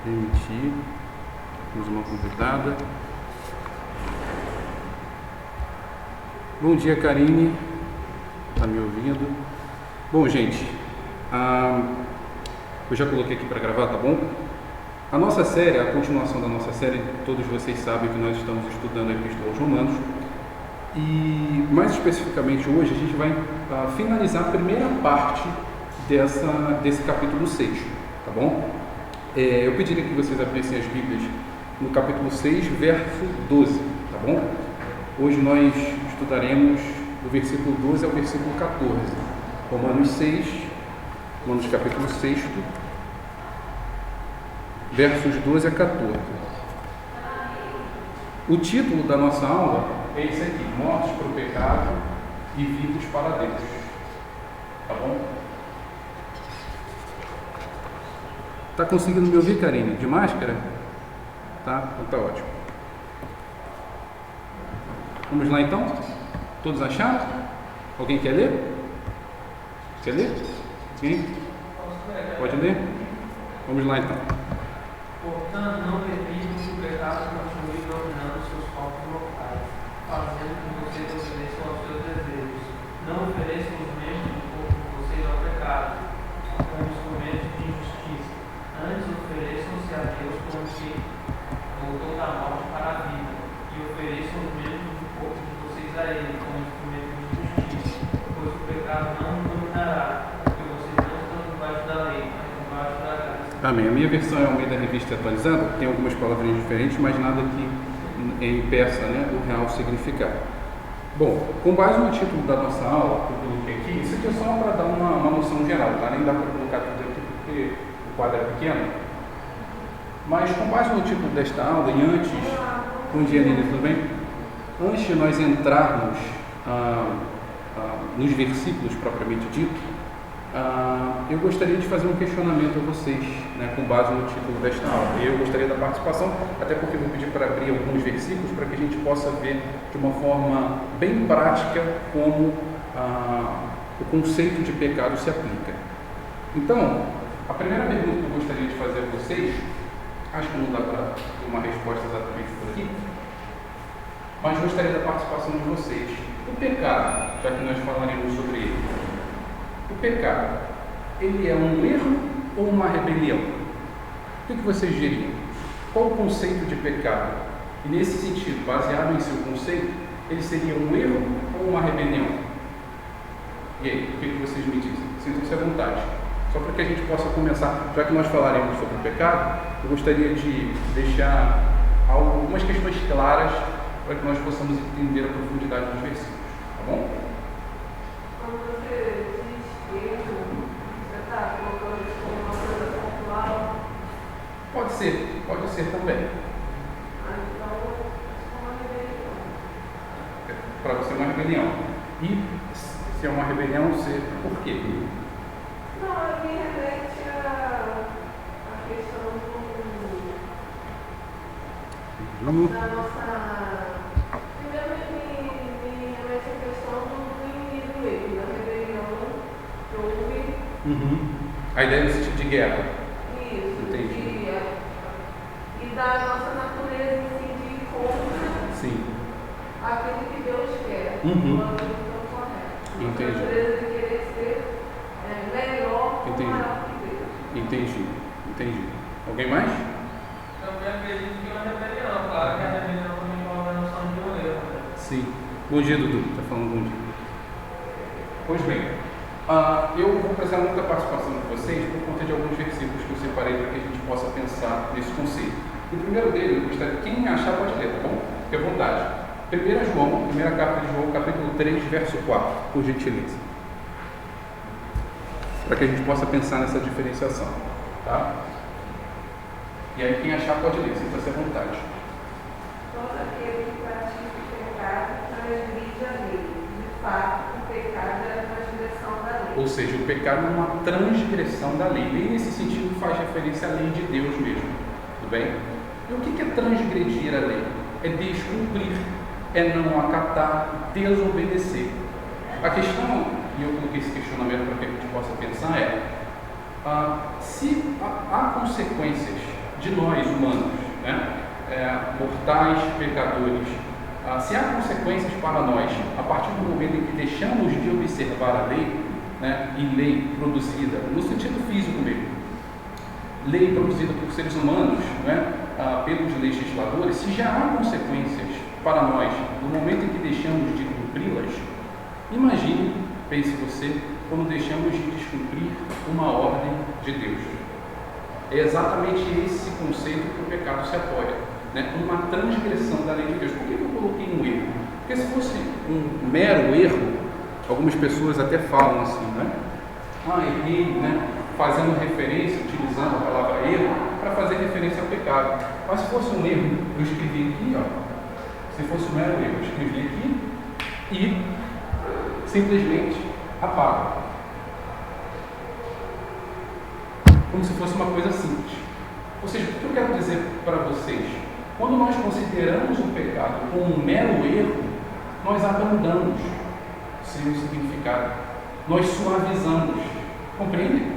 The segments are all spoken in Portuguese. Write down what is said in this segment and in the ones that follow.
Permitir. Temos uma convidada. Bom dia, Karine. Está me ouvindo? Bom, gente, eu já coloquei aqui para gravar, tá bom? A nossa série, a continuação da nossa série, todos vocês sabem que nós estamos estudando a Epístola aos Romanos. E mais especificamente hoje a gente vai finalizar a primeira parte desse capítulo 6, tá bom? Eu pediria que vocês abrissem as Bíblias no capítulo 6, verso 12, tá bom? Hoje nós estudaremos do versículo 12 ao versículo 14, Romanos 6, Romanos capítulo 6, versos 12 a 14. O título da nossa aula é esse aqui: Mortos para o pecado e vivos para Deus. Tá bom? Tá conseguindo me ouvir, Karine? De máscara? Tá? Então tá ótimo. Vamos lá então? Todos acharam? Alguém quer ler? Quer ler? Sim? Pode ler? Vamos lá então. Portanto, não permitam que o pecado continue dominando seus corpos mortais, fazendo com que vocês obedeçam aos seus desejos. Não ofereçam os membros do corpo de vocês ao pecado, como instrumentos de injustiça. Antes, ofereçam-se a Deus como que voltou da morte para a vida, e ofereçam os membros do corpo de vocês a Ele, como instrumento de justiça. Pois o pecado não dominará, porque vocês não estão debaixo da lei, mas debaixo da graça. Amém. A minha versão é ao meio da revista atualizada, tem algumas palavrinhas diferentes, mas nada que impeça, né, o real significado. Bom, com base no título da nossa aula, que eu coloquei aqui, isso aqui é só para dar uma noção geral, tá? Nem dá para colocar tudo aqui porque o quadro é pequeno. Mas com base no título desta aula, e antes, bom dia, Nini, tudo bem? Antes de nós entrarmos nos versículos propriamente dito, eu gostaria de fazer um questionamento a vocês, né, com base no título desta aula. E eu gostaria da participação, até porque eu vou pedir para abrir alguns versículos para que a gente possa ver de uma forma bem prática como o conceito de pecado se aplica. Então, a primeira pergunta que eu gostaria de fazer a vocês, acho que não dá para ter uma resposta exatamente por aqui, mas gostaria da participação de vocês. O pecado, já que nós falaremos sobre ele, o pecado, ele é um erro ou uma rebelião? O que vocês diriam? Qual o conceito de pecado? E nesse sentido, baseado em seu conceito, ele seria um erro ou uma rebelião? E aí, o que vocês me dizem? Sintam-se à vontade. Só para que a gente possa começar, já que nós falaremos sobre o pecado, eu gostaria de deixar algumas questões claras para que nós possamos entender a profundidade dos versículos. Tá bom? Quando você diz erro, você está colocando isso como uma coisa pontual? Pode ser também. Então, isso é uma rebelião. Para você é uma rebelião. E se é uma rebelião, por quê? Não, me remete a questão da nossa. Primeiro me remete a questão do inimigo mesmo, da rebelião que houve. A ideia desse tipo de guerra. Isso. Entendi. E da nossa natureza em si de ir contra Sim. aquilo que Deus quer. Entendi. A natureza de querer ser melhor ou maior que Deus. Entendi. Alguém mais? Também acredito que é uma rebelião. Claro que a rebelião também envolve a noção de um erro. Sim. Bom dia, Dudu. Está falando bom dia. Pois bem, eu vou precisar muita participação de vocês por conta de alguns versículos que eu separei para que a gente possa pensar nesse conceito. O primeiro dele, quem achar pode ler, tá bom? Fique à vontade. 1 João, primeira carta de João, capítulo 3, verso 4, por gentileza. Para que a gente possa pensar nessa diferenciação, tá? E aí quem achar pode ler, sinta-se à vontade. Todo aquele que pratica o pecado transgride a lei. De fato, o pecado é a transgressão da lei. Ou seja, o pecado é uma transgressão da lei. Bem nesse sentido faz referência à lei de Deus mesmo. Tudo bem? E o que é transgredir a lei? É descumprir, é não acatar, desobedecer. A questão e eu coloquei esse questionamento para que a gente possa pensar, se há consequências de nós humanos, né, mortais, pecadores, se há consequências para nós a partir do momento em que deixamos de observar a lei, né, e lei produzida no sentido físico mesmo, lei produzida por seres humanos, né, pelos legisladores, se já há consequências para nós no momento em que deixamos de cumpri-las, imagine, pense você, quando deixamos de descumprir uma ordem de Deus. É exatamente esse conceito que o pecado se apoia, né? Uma transgressão da lei de Deus. Por que eu coloquei um erro? Porque se fosse um mero erro, algumas pessoas até falam assim, né? Errei, né? Fazendo referência, utilizando a palavra erro para fazer referência ao pecado. Mas se fosse um erro, eu escrevi aqui, se fosse um mero erro, eu escrevi aqui e simplesmente apago. Como se fosse uma coisa simples. Ou seja, o que eu quero dizer para vocês? Quando nós consideramos o pecado como um mero erro, nós abrandamos seu significado. Nós suavizamos. Compreende?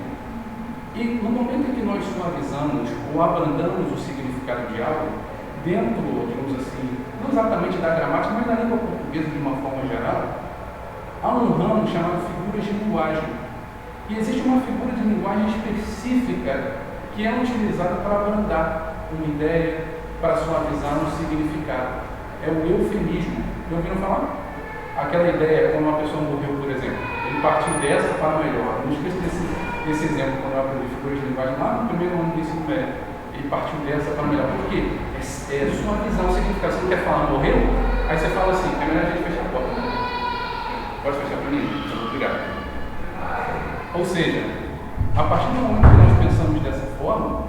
E no momento em que nós suavizamos ou abrandamos o significado de algo, dentro, digamos assim, não exatamente da gramática, mas da língua portuguesa de uma forma geral, há um ramo chamado figuras de linguagem. E existe uma figura de linguagem específica que é utilizada para abrandar uma ideia, para suavizar um significado. É o eufemismo. Já ouviram falar? Aquela ideia, quando uma pessoa morreu, por exemplo, ele partiu dessa para melhor. Não esqueça desse exemplo, quando eu aprendi figuras de linguagem lá no primeiro ano do ensino médio. Ele partiu dessa para melhor. Por quê? É suavizar o significado. Você não quer falar morreu? Aí você fala assim, é melhor a gente fechar a porta. Pode fechar para mim? Obrigado. Ou seja, a partir do momento que nós pensamos dessa forma,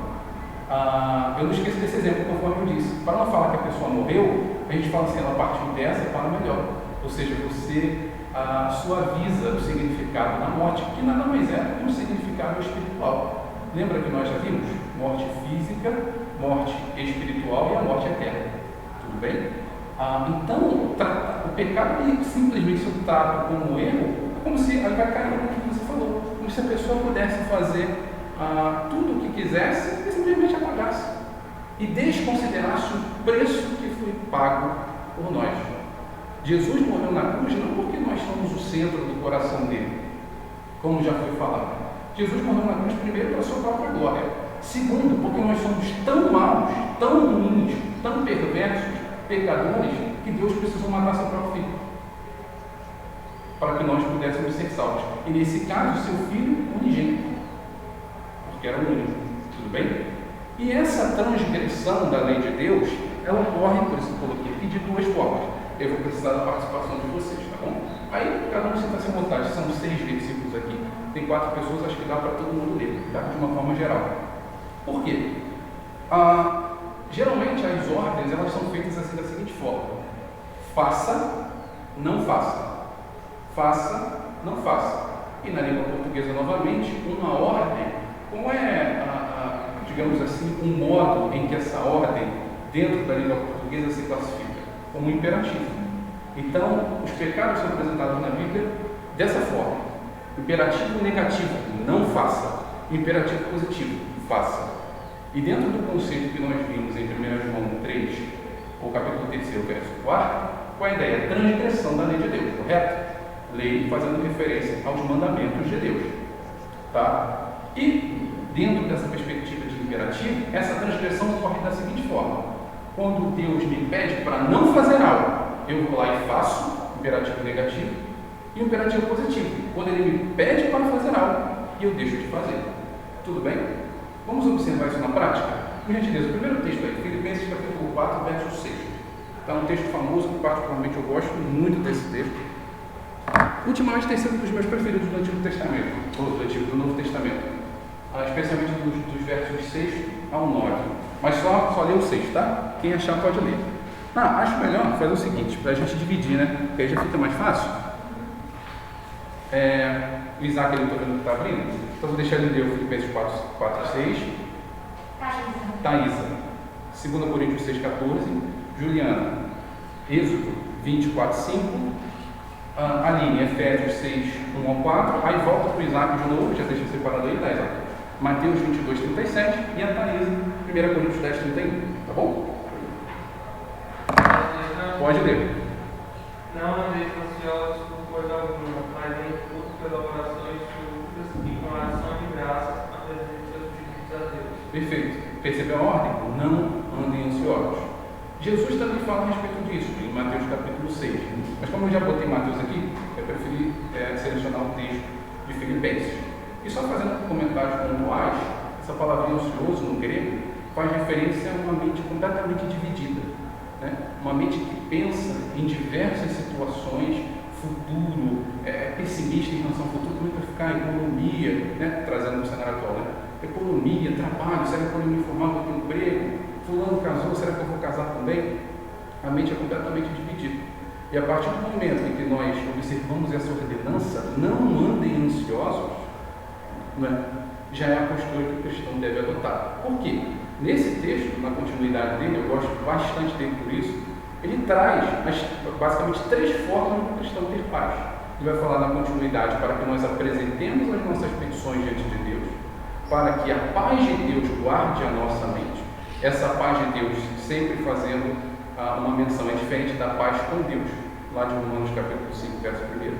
eu não esqueço desse exemplo, conforme eu disse. Para não falar que a pessoa morreu, a gente fala assim, ela partiu dessa para melhor. Ou seja, você suaviza o significado da morte, que nada mais é do que um significado espiritual. Lembra que nós já vimos? Morte física, morte espiritual e a morte eterna. Tudo bem? Então, o pecado ele simplesmente se trata como erro, como se, aí vai cair no que você falou, como se a pessoa pudesse fazer tudo o que quisesse e simplesmente apagasse. E desconsiderasse o preço que foi pago por nós. Jesus morreu na cruz não porque nós somos o centro do coração dele, como já foi falado. Jesus morreu na cruz primeiro para a sua própria glória. Segundo, porque nós somos tão maus, tão ruins, tão perversos, pecadores, que Deus precisou matar seu próprio filho para que nós pudéssemos ser salvos. E nesse caso, seu filho unigênito, porque era o único. Tudo bem? E essa transgressão da lei de Deus, ela ocorre, por isso que eu coloquei aqui, de duas formas. Eu vou precisar da participação de vocês, tá bom? Aí, cada um sinta-se à vontade. São 6 versículos aqui. Tem 4 pessoas, acho que dá para todo mundo ler, tá? De uma forma geral. Por quê? Geralmente, as ordens, elas são feitas assim da seguinte forma. Faça, não faça. Faça, não faça. E na língua portuguesa, novamente, uma ordem, como digamos assim, um modo em que essa ordem, dentro da língua portuguesa, se classifica como imperativo. Então, os pecados são apresentados na Bíblia dessa forma. Imperativo negativo, não faça. Imperativo positivo, faça. E dentro do conceito que nós vimos em 1 João 3, ou capítulo 3, verso 4, qual é a ideia? Transgressão da lei de Deus, correto? Lei fazendo referência aos mandamentos de Deus. Tá? E, dentro dessa perspectiva de imperativo, essa transgressão ocorre da seguinte forma. Quando Deus me pede para não fazer algo, eu vou lá e faço, imperativo negativo, e imperativo positivo, quando ele me pede para fazer algo, e eu deixo de fazer. Tudo bem? Vamos observar isso na prática? Por gentileza, o primeiro texto aí, Filipenses capítulo 4, verso 6. Está um texto famoso, que particularmente eu gosto muito desse texto. Ultimamente tem sido um dos meus preferidos do Antigo Testamento, ou do Novo Testamento, especialmente dos versos 6 ao 9. Mas só ler o 6, tá? Quem achar pode ler. Acho melhor fazer o seguinte, para a gente dividir, né? Porque aí já fica mais fácil. O Isaac, ele está vendo que está abrindo, então vou deixar ele ler o Filipenses 4, 6. Thaísa, 2 Coríntios 6, 14. Juliana, Êxodo 24, 5. Aline, Efésios 6, 1 ao 4, aí volta para o Isaac de novo, já deixa separado aí, tá, Isaac? Mateus 22, 37 e a Thaisa, 1 Coríntios 10, 31, tá bom? Pode ler. Não andeis ansiosos por coisa alguma, mas em tudo pela oração e súplicas e com ação de graças apresentem seus pedidos a Deus. Perfeito. Percebeu a ordem? Não andem ansiosos. Jesus também fala a respeito disso, em Mateus capítulo 6. Mas como eu já botei Mateus aqui, eu preferi selecionar o texto de Filipenses. E só fazendo comentários pontuais, essa palavrinha ansioso no grego faz referência a uma mente completamente dividida. Né? Uma mente que pensa em diversas situações, futuro, pessimista em relação ao futuro, como é que vai ficar a economia, né? Trazendo no cenário atual, né? Economia, trabalho, será que quando eu me formar vou ter emprego? Fulano casou, será que eu vou casar também? A mente é completamente dividida. E a partir do momento em que nós observamos essa ordenança, não andem ansiosos, né? Já é a postura que o cristão deve adotar. Por quê? Nesse texto, na continuidade dele, eu gosto bastante dele por isso, ele traz basicamente 3 formas do cristão ter paz. Ele vai falar na continuidade para que nós apresentemos as nossas petições diante de Deus, para que a paz de Deus guarde a nossa mente. Essa paz de Deus, sempre fazendo uma menção, é diferente da paz com Deus, lá de Romanos capítulo 5, verso 1.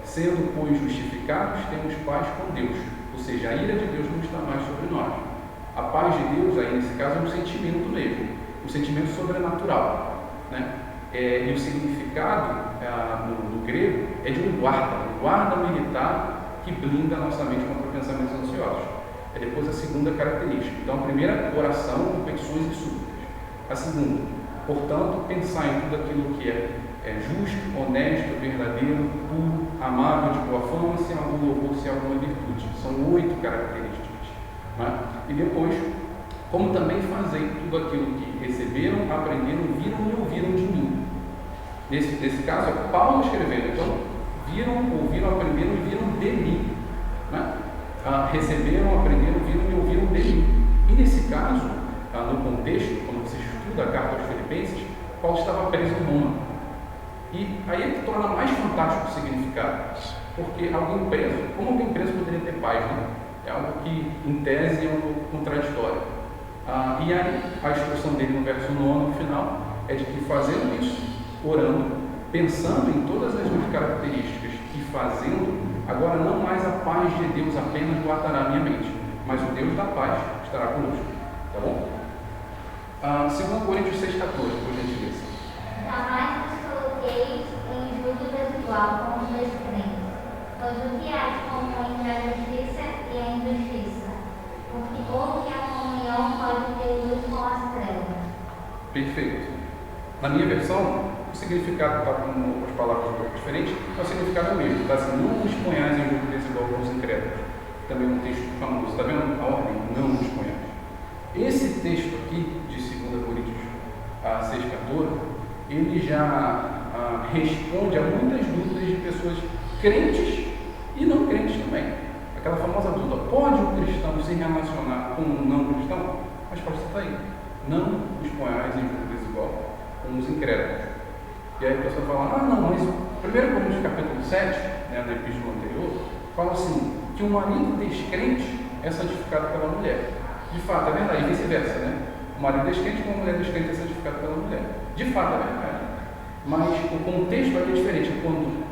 Sendo, pois, justificados, temos paz com Deus, ou seja, a ira de Deus não está mais sobre nós. A paz de Deus, aí nesse caso, é um sentimento mesmo, um sentimento sobrenatural, né? E o significado no grego é de um guarda militar que blinda a nossa mente contra pensamentos ansiosos. É depois a segunda característica. Então, a primeira, oração com petições e súplicas. A segunda, portanto, pensar em tudo aquilo que é justo, honesto, verdadeiro, puro, amável, de boa fama, se há algum louvor, se há alguma virtude. São 8 características. Né? E depois, como também fazer tudo aquilo que receberam, aprenderam, viram e ouviram de mim. Nesse caso, é Paulo escrevendo. Então, viram, ouviram, aprenderam e viram de mim. Né? Receberam, aprenderam, viram e ouviram de mim. E nesse caso, no contexto, quando você estuda a carta aos Filipenses, Paulo estava preso em Roma. E aí é que torna mais fantástico o significado. Porque alguém preso, como alguém preso poderia ter paz, né? É algo que, em tese, é um pouco contraditório. E aí, a instrução dele no verso 9, no final, é de que fazendo isso, orando, pensando em todas as 8 características e fazendo, agora não mais a paz de Deus apenas guardará a minha mente, mas o Deus da paz estará conosco. Tá bom? 2 Coríntios 6,14, por gentileza. Jamais vos coloqueis em julgo desigual com os descrentes, pois o que há de comum entre a justiça e a injustiça? Ou que a comunhão pode ter luz com as trevas? Perfeito. Na minha versão, o significado está com as palavras um pouco diferentes, mas o significado é o mesmo. Está assim, não vos ponhais em julgo desigual com os incrédulos. Também um texto famoso. Está vendo a ordem? Não vos ponhais. Esse texto aqui, de 2 Coríntios 6,14, ele já responde a muitas dúvidas de pessoas crentes e não crentes também. Aquela famosa dúvida, pode um cristão se relacionar com um não cristão? A resposta está aí. Não os ponhais em julgo desigual com os incrédulos. E aí a pessoa fala, não, mas 1 Coríntios capítulo 7, né, na epístola anterior, fala assim, que o marido descrente é santificado pela mulher. De fato, é verdade, e vice-versa, né? O marido descrente com a mulher descrente é santificado pela mulher. De fato, é verdade. Mas o contexto aqui é diferente. Quando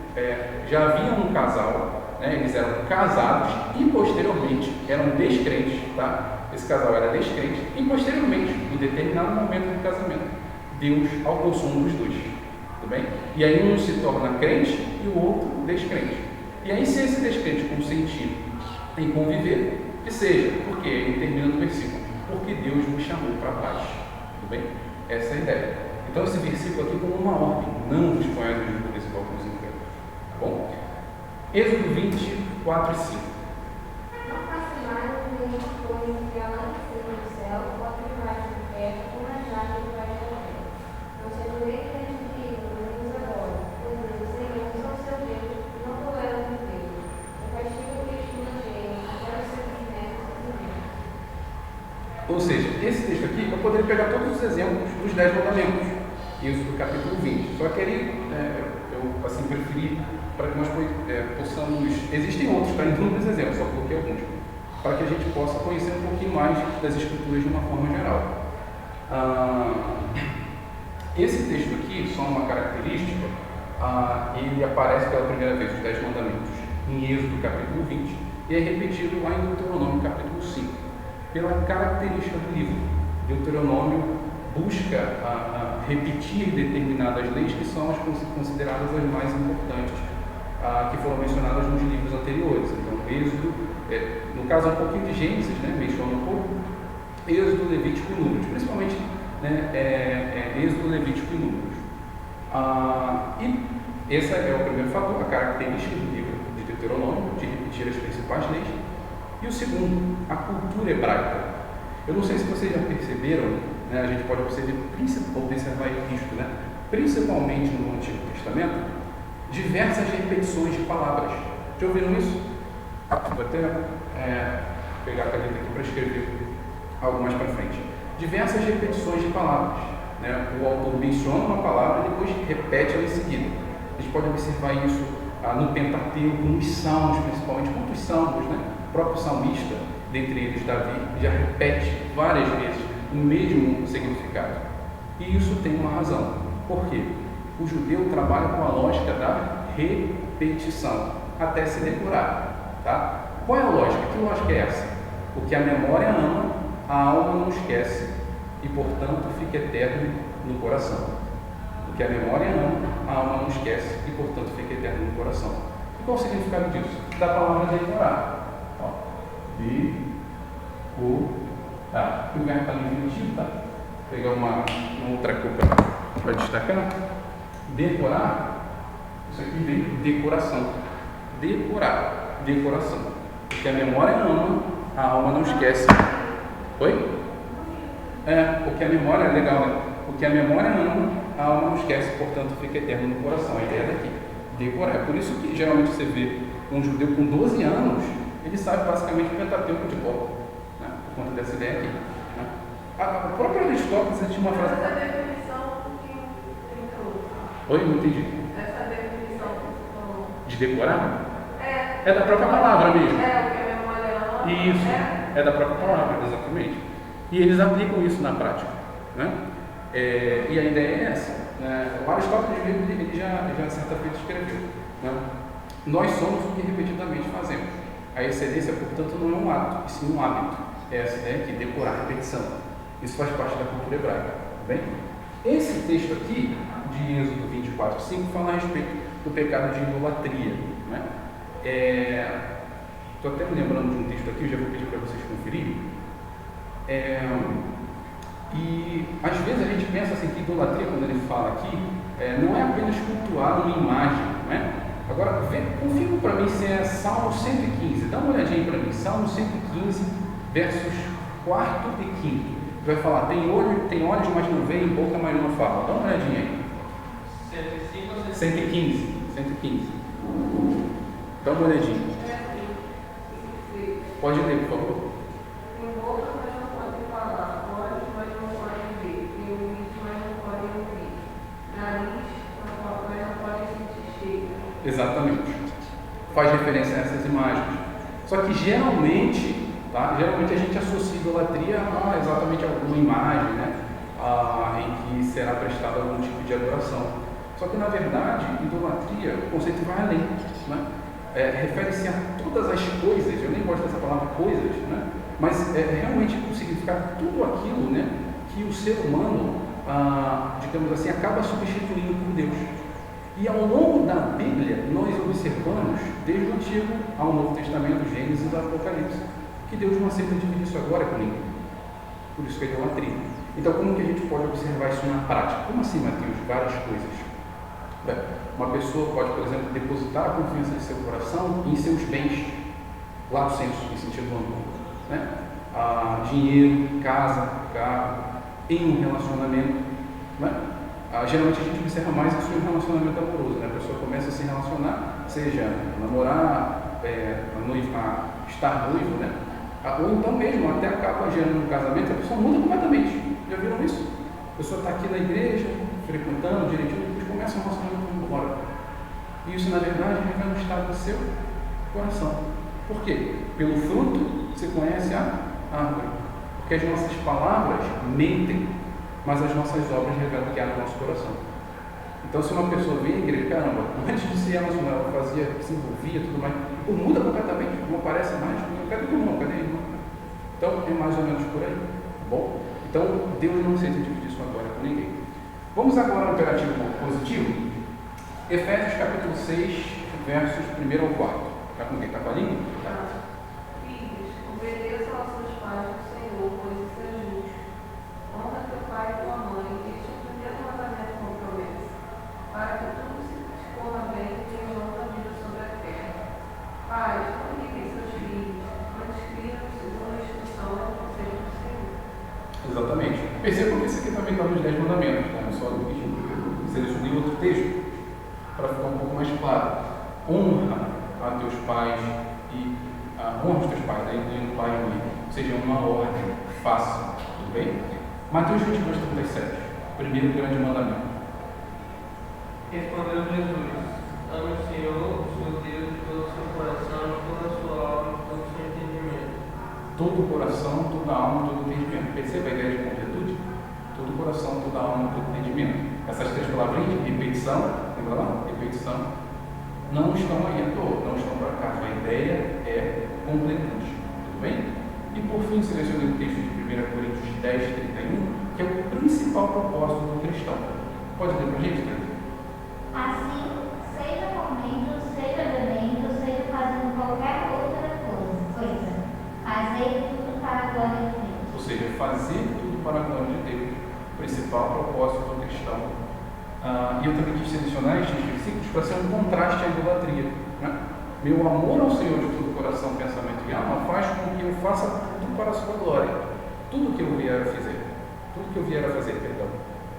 já havia um casal, né, eles eram casados e posteriormente eram descrentes, tá? Esse casal era descrente e posteriormente, em determinado momento do casamento, Deus alcançou um dos dois. Tudo bem? E aí um se torna crente e o outro descrente. E aí, se esse descrente consentir em conviver, que seja, porque ele termina no versículo, porque Deus me chamou para a paz. Tudo bem? Essa é a ideia. Então, esse versículo aqui como uma ordem, não vos ponhais em julgo desigual com os incrédulos. Tá bom? Êxodo 20, 4 e 5. Não faça mais nenhuma coisa que há lá em cima do céu, ou aqui embaixo do pé, ou na nada debaixo da terra. Não se ajoelhe diante de ídolos agora, pois os senhores são seu Deus, não toleram o Deus. O castigo que estima cheio, até os seus netos e netos. Ou seja, esse texto aqui, eu poderia pegar todos os exemplos dos 10 mandamentos, Êxodo capítulo 20. Só que aí, eu preferi para que nós possamos... Existem outros, tá? Inúmeros exemplos, só coloquei alguns, para que a gente possa conhecer um pouquinho mais das Escrituras de uma forma geral. Esse texto aqui, só uma característica, ele aparece pela primeira vez, os 10 mandamentos, em Êxodo capítulo 20, e é repetido lá em Deuteronômio capítulo 5, pela característica do livro. Deuteronômio busca repetir determinadas leis que são as consideradas as mais importantes, que foram mencionadas nos livros anteriores. Então, Êxodo, no caso um pouquinho de Gênesis, né, menciona um pouco, Êxodo, Levítico e Números, principalmente Êxodo, Levítico e Números. E esse é o primeiro fator, a característica do livro de Deuteronômio, de repetir as principais leis. E o segundo, a cultura hebraica. Eu não sei se vocês já perceberam, né, a gente pode observar isto, né, principalmente no Antigo Testamento, diversas repetições de palavras. Já ouviram isso? Vou até pegar a caneta aqui para escrever algo mais para frente. Diversas repetições de palavras. Né? O autor menciona uma palavra e depois repete ela em seguida. A gente pode observar isso no Pentateuco, nos Salmos, principalmente. Muitos Salmos, né? O próprio salmista, dentre eles Davi, já repete várias vezes o mesmo significado. E isso tem uma razão. Por quê? O judeu trabalha com a lógica da repetição, até se decorar. Tá? Qual é a lógica? Que lógica é essa? O que a memória ama, a alma não esquece, e portanto fica eterno no coração. O que a memória ama, a alma não esquece, e portanto fica eterno no coração. E qual o significado disso? Da palavra decorar. Decorar. O verbo está no infinitivo, tá? Vou pegar uma outra cor para destacar. Decorar, isso aqui vem decoração. Decorar, decoração. Porque a memória ama, a alma não esquece. Oi? Porque a memória é legal, né? Porque a memória ama, a alma não esquece, portanto fica eterno no coração. A ideia daqui, decorar. É por isso que geralmente você vê um judeu com 12 anos, ele sabe basicamente o Pentateuco de cor, né? Por conta dessa ideia aqui. Né? A própria Aristóteles tinha uma frase. Essa definição que entrou. Oi, não entendi. Essa definição de decorar? É da própria palavra mesmo. O que a memória ama. Isso, é da própria palavra, exatamente. E eles aplicam isso na prática. Né? E a ideia é essa. Né? O Aristóteles mesmo, ele já certa feita escreveu. Né? Nós somos o que repetidamente fazemos. A excelência, portanto, não é um ato, e sim um hábito. É essa ideia aqui, decorar, repetição. Isso faz parte da cultura hebraica. Tá bem? Esse texto aqui, de Êxodo 24:5, fala a respeito do pecado de idolatria. Né? Estou até me lembrando de um texto aqui, eu já vou pedir para vocês conferirem. E às vezes a gente pensa assim que idolatria, quando ele fala aqui, não é apenas cultuar uma imagem. Não é? Agora, confirma para mim se é Salmo 115. Dá uma olhadinha para mim. Salmo 115, versos 4 e 5. Vai falar, tem olhos, mas não veem, boca, mas não fala. Dá uma olhadinha aí. 105 ou 115. 115. Dá uma olhadinha. Pode ler, por favor. Tem boca, mas não podem falar. Olhos, mas não podem ver. Tem ouvidos, mas não podem ouvir. Nariz, mas não podem sentir cheiro. Exatamente. Faz referência a essas imagens. Só que geralmente a gente associa idolatria a exatamente alguma imagem, né? Em que será prestado algum tipo de adoração. Só que na verdade, idolatria, o conceito vai além. Né? Refere-se a todas as coisas, eu nem gosto dessa palavra coisas, né? Mas realmente o significado tudo aquilo, né, que o ser humano, digamos assim, acaba substituindo por Deus. E ao longo da Bíblia, nós observamos, desde o Antigo ao Novo Testamento, Gênesis e Apocalipse, que Deus não aceita dividir isso agora com ninguém. Por isso que é idolatria. Então, como que a gente pode observar isso na prática? Como assim, Mateus? Várias coisas. Uma pessoa pode, por exemplo, depositar a confiança de seu coração em seus bens, lato sensu, em sentido amplo. Né? Dinheiro, casa, carro, em um relacionamento. Né? Geralmente a gente observa mais isso em um relacionamento amoroso, né? A pessoa começa a se relacionar, seja namorar, estar noivo, né? Ou então mesmo até acaba gerando um casamento, a pessoa muda completamente. Já viram isso? A pessoa está aqui na igreja, frequentando direitinho, depois começa um relacionamento embora. E isso, na verdade, revela o estado do seu coração. Por quê? Pelo fruto você conhece a árvore. Porque as nossas palavras mentem, mas as nossas obras revelam o que há no nosso coração. Então, se uma pessoa vem à igreja, caramba, antes de ser emocional, ela fazia, se envolvia, tudo mais, muda completamente, não aparece mais, cadê o irmão, cadê a irmã? Então, é mais ou menos por aí, tá bom? Então, Deus não aceita dividir sua glória com ninguém. Vamos agora ao imperativo positivo. Efésios capítulo 6, versos 1 ao 4. Está com quem? Está com a língua? Filhos, obedeçam aos seus pais no Senhor, pois isso é justo. Honra teu pai e tua mãe, este é o primeiro mandamento com promessa, para que tudo se discorra bem e tenha longa vida sobre a terra. Pais, não irritem seus filhos, mas criam segundo a instrução e o conselho do Senhor. Exatamente. Percebam que isso aqui também está nos 10 mandamentos, tá? Só do que selecionei outro texto, para ficar um pouco mais claro. Honra a teus pais e honra os teus pais, incluindo pai e mãe. Ou seja, uma ordem fácil, tudo bem? Mateus 22, 37, primeiro grande mandamento. Respondeu Jesus: ame o Senhor, o seu Deus, de todo o seu coração, de toda a sua alma, de todo o seu entendimento. Todo o coração, toda a alma, todo o entendimento. Perceba a ideia de completude? Todo o coração, toda a alma, todo o entendimento. Essas três palavrinhas, repetição, lembra lá? Repetição, não estão aí à toa, não estão por acaso. A ideia é completude, tudo bem? E por fim, selecionei o texto de 1 Coríntios 10, 31, que é o principal propósito do cristão. Pode ler para a gente, Tânia? Assim, seja comendo, seja bebendo, seja fazendo qualquer outra coisa, fazei tudo para a glória de Deus. Ou seja, fazer tudo para a glória de Deus, o principal propósito do cristão. E eu também quis selecionar estes versículos para ser um contraste à idolatria, né? Meu amor ao Senhor de todo o coração, pensamento e alma faz com que eu faça tudo para a sua glória. Tudo que eu vier a fazer. Tudo que eu vier a fazer, perdão.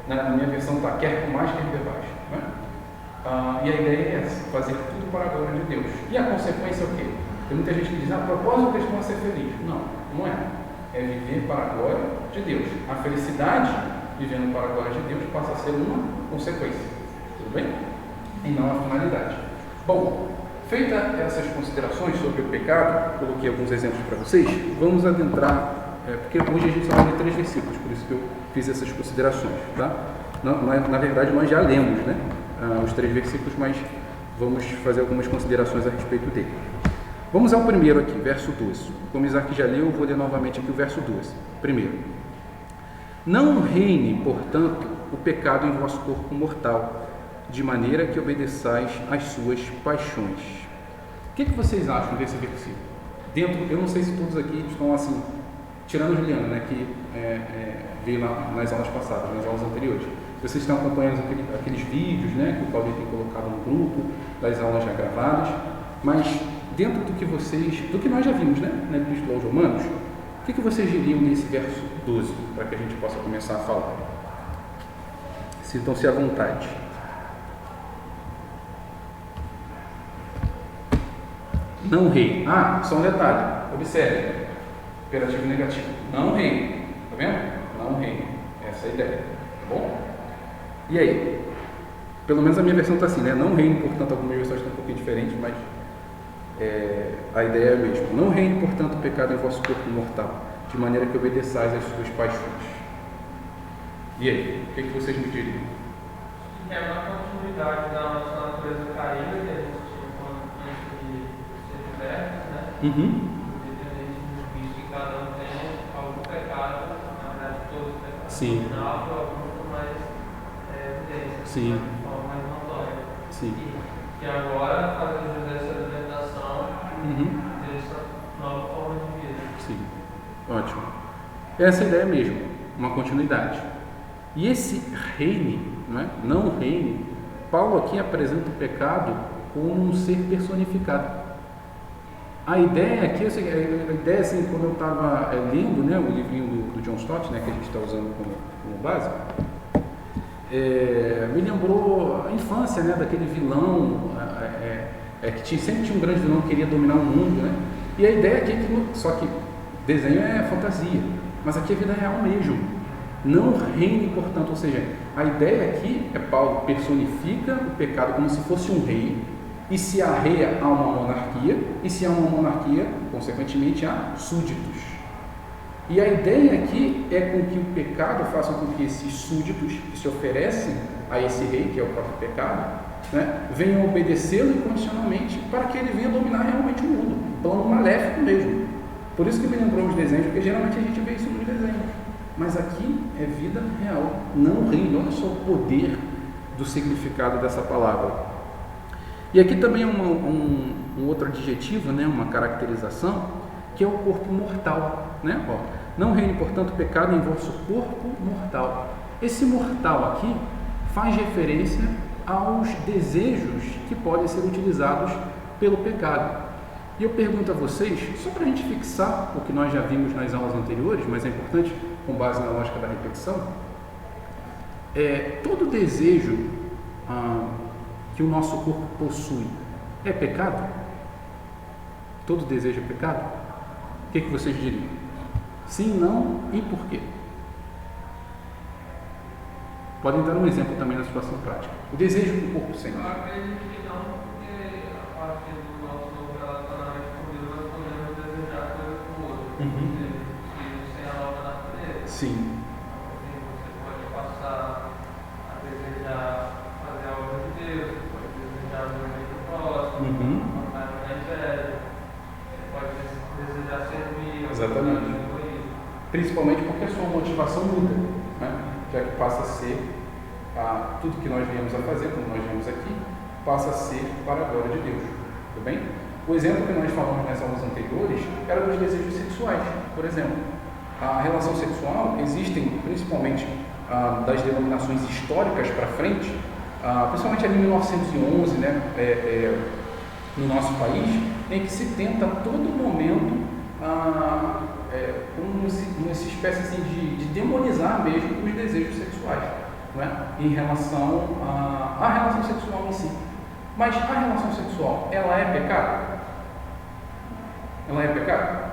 Na minha versão está, quer com mais, quer bebais, né? E a ideia é essa, fazer tudo para a glória de Deus. E a consequência é o quê? Tem muita gente que diz, a propósito do cristão é ser feliz. Não, não é. É viver para a glória de Deus. A felicidade, vivendo para a glória de Deus, passa a ser uma consequência. Tudo bem? E não a finalidade. Bom, feitas essas considerações sobre o pecado, coloquei alguns exemplos para vocês, vamos adentrar, porque hoje a gente só vai ler 3 versículos, por isso que eu fiz essas considerações, tá? Na verdade, nós já lemos, né, os 3 versículos, mas vamos fazer algumas considerações a respeito dele. Vamos ao primeiro aqui, verso 12. Como Isaac já leu, eu vou ler novamente aqui o verso 12. Primeiro. Não reine, portanto, o pecado em vosso corpo mortal, de maneira que obedeçais às suas paixões. O que vocês acham desse versículo? Eu não sei se todos aqui estão assim, tirando Juliana, né, que veio nas aulas passadas, nas aulas anteriores. Vocês estão acompanhando aqueles vídeos, né, que o Claudio tem colocado no grupo, das aulas já gravadas, mas dentro do que nós já vimos, né, na Epístola aos Romanos, o que vocês diriam nesse verso 12, para que a gente possa começar a falar? Sintam-se à vontade. Não reine. Só um detalhe. Observe. Imperativo negativo. Não reine. Tá vendo? Não reine. Essa é a ideia. Tá bom? E aí? Pelo menos a minha versão está assim, né? Não reine, portanto, algumas versões estão um pouquinho diferentes, mas a ideia é a mesma. Não reine, portanto, o pecado em vosso corpo mortal, de maneira que obedeçais às suas paixões. E aí? O que vocês me diriam? É uma continuidade da nossa natureza caída que a gente tinha antes de ser libertos, né? Independente do vício que cada um tem, algum pecado, na verdade todos os pecados, Sim. final, alguns com mais evidência, Sim. de forma mais notória. Sim. E agora, fazendo dessa alimentação, dessa nova forma de vida. Sim. Ótimo. Essa é a ideia mesmo, uma continuidade. E esse reine, não reine, Paulo aqui apresenta o pecado como um ser personificado. A ideia aqui, assim, quando eu estava lendo, né, o livrinho do John Stott, né, que a gente está usando como base, me lembrou a infância, né, daquele vilão, sempre tinha um grande vilão que queria dominar o mundo, né? E a ideia aqui é que, só que desenho é fantasia, mas aqui é vida real mesmo. Não reine, portanto, ou seja, a ideia aqui é Paulo personifica o pecado como se fosse um rei, E se há rei, há uma monarquia, e se há uma monarquia, consequentemente, há súditos. E a ideia aqui é com que o pecado faça com que esses súditos que se oferecem a esse rei, que é o próprio pecado, né, venham obedecê-lo incondicionalmente para que ele venha dominar realmente o mundo. Um plano maléfico mesmo. Por isso que me lembrou os desenhos, porque geralmente a gente vê isso nos desenhos. Mas aqui é vida real, não reino. Olha só o poder do significado dessa palavra. E aqui também um outro adjetivo, né, uma caracterização, que é o corpo mortal. Né? Ó, não reine, portanto, pecado em vosso corpo mortal. Esse mortal aqui faz referência aos desejos que podem ser utilizados pelo pecado. E eu pergunto a vocês, só para a gente fixar o que nós já vimos nas aulas anteriores, mas é importante com base na lógica da repetição, todo desejo que o nosso corpo possui é pecado? Todo desejo é pecado? O que vocês diriam? Sim, não e por quê? Podem dar um exemplo também na situação prática. O desejo que o corpo sente. Eu acredito que não, porque a partir do nosso relacionamento com Deus nós podemos desejar coisas com o outro. Sem a nova natureza. Sim. Você pode passar a desejar fazer a obra de Deus, você pode desejar o bem do próximo, passar na inveja, você pode desejar servir. Exatamente. Principalmente porque a sua motivação muda, né? Já que passa a ser tudo que nós viemos a fazer, como nós vemos aqui, passa a ser para a glória de Deus. Tudo bem? O exemplo que nós falamos nas aulas anteriores era dos desejos sexuais. Por exemplo, a relação sexual existem principalmente das denominações históricas para frente, principalmente ali em 1911, né, no nosso país, em que se tenta a todo momento uma espécie assim, de demonizar mesmo os desejos sexuais, né, em relação à relação sexual em si. Mas a relação sexual, ela é pecado? Ela é pecado?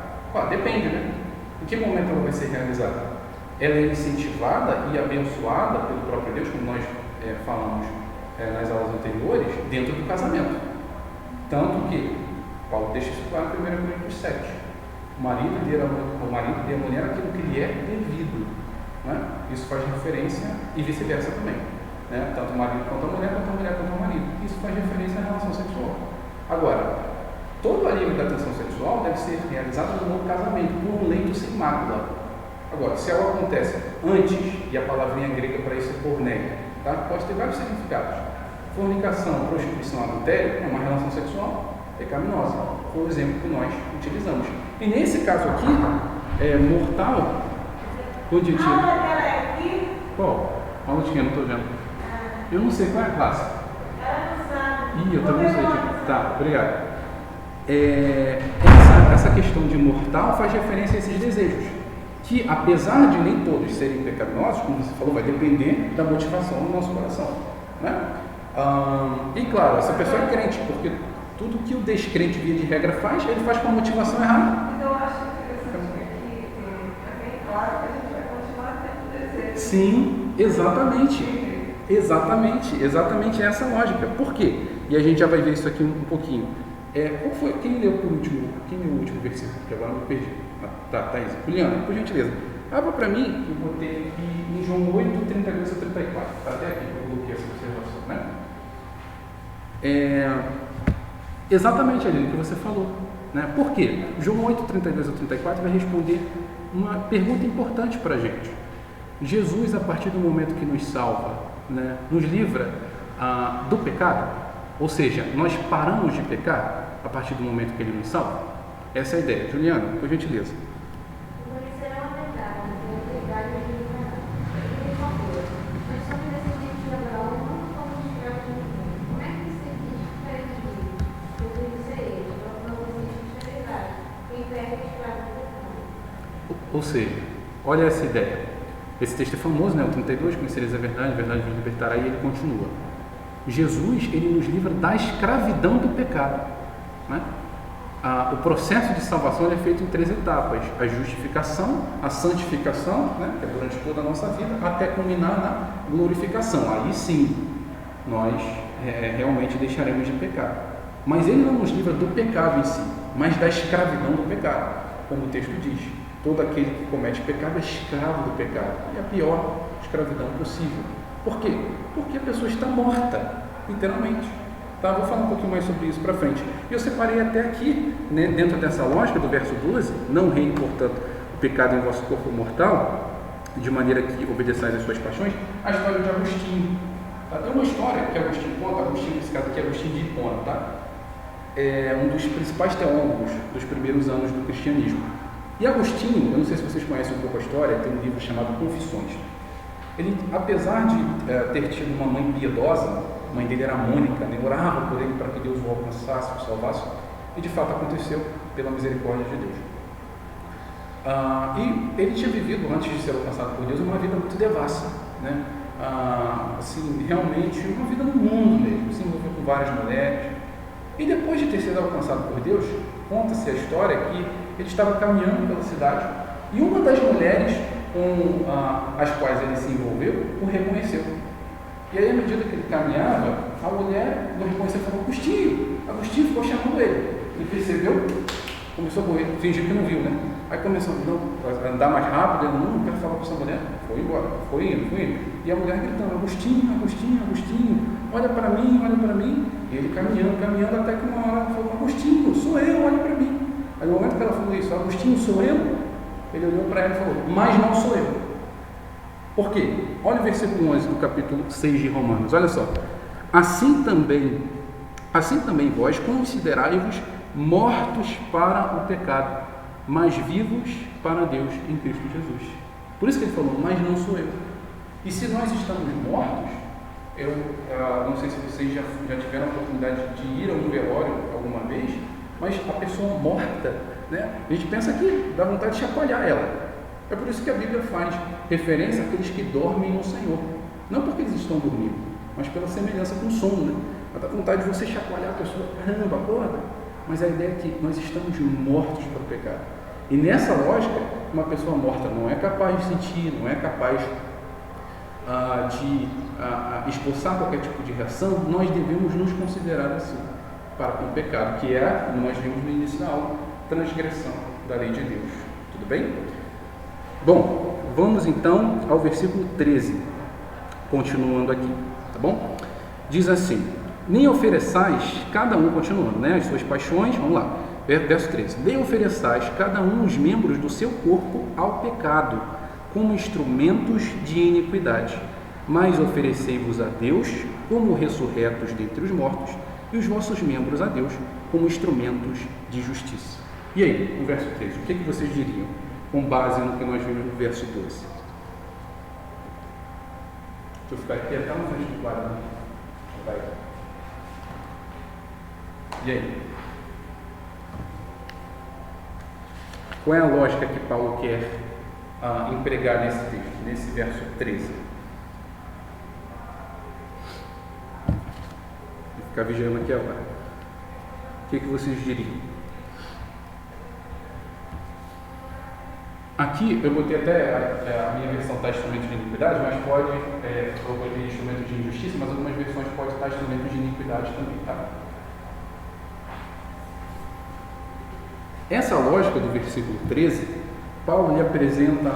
Depende, né? Em que momento ela vai ser realizada? Ela é incentivada e abençoada pelo próprio Deus, como nós falamos nas aulas anteriores, dentro do casamento. Tanto que Paulo deixa isso claro em 1 Coríntios 7. O marido dê à mulher aquilo que lhe é devido. Né? Isso faz referência, e vice-versa também. Né? Tanto o marido quanto a mulher quanto o marido. Isso faz referência à relação sexual. Agora, todo o alívio da tensão sexual deve ser realizado no casamento, por um leito sem mácula. Agora, se ela acontece antes, e a palavrinha grega para isso é porneia, tá? Pode ter vários significados. Fornicação, prostituição, adultério é uma relação sexual pecaminosa. Foi o exemplo que nós utilizamos. E nesse caso aqui, mortal, onde eu A aula dela é aqui? Qual? Aula de quem? Não estou vendo. Eu não sei qual é a classe. Ela não sabe. Eu também não sei. Tá, obrigado. Essa questão de mortal faz referência a esses desejos, que apesar de nem todos serem pecaminosos, como você falou, vai depender da motivação do nosso coração, né? E claro, essa pessoa é crente, porque tudo que o descrente via de regra faz, ele faz com a motivação errada. Mas eu acho interessante que é bem claro que a gente vai continuar tendo desejo. Sim, exatamente essa lógica. Por quê? E a gente já vai ver isso aqui um pouquinho. Qual foi? Quem leu por último? Quem leu o último versículo? Que agora eu me perdi. Tá, Thaís. Juliana, por gentileza. Abra para mim, eu botei aqui em João 8, 32 a 34. Está até aqui, eu coloquei essa observação, né? Exatamente, Aline, o que você falou. Né? Por quê? João 8, 32 a 34 vai responder uma pergunta importante para a gente. Jesus, a partir do momento que nos salva, né, nos livra do pecado, ou seja, nós paramos de pecar a partir do momento que Ele nos salva? Essa é a ideia. Juliana, por gentileza. Conhecerão a verdade, e a verdade é libertará. Ele falou, nós somos descendentes de Abraão, não somos escravos de ninguém. Como é que você diz diferente de mim? Eu devo ser ele, não existe fidelidade. Quem perde é escravo do pecado. Ou seja, olha essa ideia. Esse texto é famoso, né? O 32, conhecereis a verdade vos libertará, e ele continua. Jesus, ele nos livra da escravidão do pecado. Né? O processo de salvação ele é feito em 3 etapas: a justificação, a santificação, né? Que é durante toda a nossa vida, até culminar na glorificação. Aí sim, nós realmente deixaremos de pecar. mas ele não nos livra do pecado em si, mas da escravidão do pecado, como o texto diz. Todo aquele que comete pecado é escravo do pecado, e a pior escravidão possível. Por quê? Porque a pessoa está morta, literalmente. Tá? Vou falar um pouquinho mais sobre isso para frente. E eu separei até aqui, né, dentro dessa lógica do verso 12, não reine, portanto, o pecado em vosso corpo mortal, de maneira que obedeçais às suas paixões, a história de Agostinho. Tá? Tem uma história que Agostinho conta, Agostinho, nesse caso aqui é Agostinho de Hipona, tá? É um dos principais teólogos dos primeiros anos do cristianismo. E Agostinho, eu não sei se vocês conhecem um pouco a história, tem um livro chamado Confissões. Ele, apesar de ter tido uma mãe piedosa, a mãe dele era Mônica, né, orava por ele para que Deus o alcançasse, o salvasse, e de fato aconteceu pela misericórdia de Deus. E ele tinha vivido, antes de ser alcançado por Deus, uma vida muito devassa, né? Assim, realmente uma vida no mundo mesmo, se envolveu com várias mulheres. E depois de ter sido alcançado por Deus, conta-se a história que ele estava caminhando pela cidade e uma das mulheres com as quais ele se envolveu o reconheceu. E aí, à medida que ele caminhava, a mulher o reconheceu e falou: Agostinho. Agostinho ficou chamando ele. Ele percebeu, começou a correr, fingiu que não viu, né? Aí começou a andar mais rápido, ele não quero falar com essa mulher. Foi embora, foi indo. E a mulher gritando: Agostinho, Agostinho, Agostinho, olha para mim, olha para mim. E ele caminhando, até que uma hora ela falou: Agostinho, sou eu, olha para mim. Aí no momento que ela falou isso: Agostinho, sou eu, ele olhou para ela e falou: mas não sou eu. Por quê? Olha o versículo 11 do capítulo 6 de Romanos, olha só. Assim também vós considerai-vos mortos para o pecado, mas vivos para Deus em Cristo Jesus. Por isso que ele falou: mas não sou eu. E se nós estamos mortos, eu não sei se vocês já tiveram a oportunidade de ir a um velório alguma vez, mas a pessoa morta, né, a gente pensa que dá vontade de chacoalhar ela. É por isso que a Bíblia faz referência àqueles que dormem no Senhor. Não porque eles estão dormindo, mas pela semelhança com o sono, né? Dá vontade de você chacoalhar a pessoa: caramba, acorda. Mas a ideia é que nós estamos mortos para o pecado. E nessa lógica, uma pessoa morta não é capaz de sentir, não é capaz de expulsar qualquer tipo de reação. Nós devemos nos considerar assim para com o pecado, que é, como nós vimos no início da aula, transgressão da lei de Deus. Tudo bem? Bom, vamos então ao versículo 13, continuando aqui, tá bom? Diz assim: nem ofereçais cada um, continuando, né, as suas paixões, vamos lá, verso 13, nem ofereçais cada um os membros do seu corpo ao pecado, como instrumentos de iniquidade, mas oferecei-vos a Deus como ressurretos dentre os mortos, e os vossos membros a Deus como instrumentos de justiça. E aí, no verso 13, o que vocês diriam, com base no que nós vimos no verso 12? Deixa eu ficar aqui até um frente do quadro. Vai. E aí? Qual é a lógica que Paulo quer empregar nesse texto, nesse verso 13? Vou ficar vigiando aqui agora. O que vocês diriam? Aqui eu botei até a minha versão está instrumento de iniquidade, mas pode, eu botei instrumento de injustiça, mas algumas versões pode estar instrumento de iniquidade também, tá? Essa lógica do versículo 13, Paulo lhe apresenta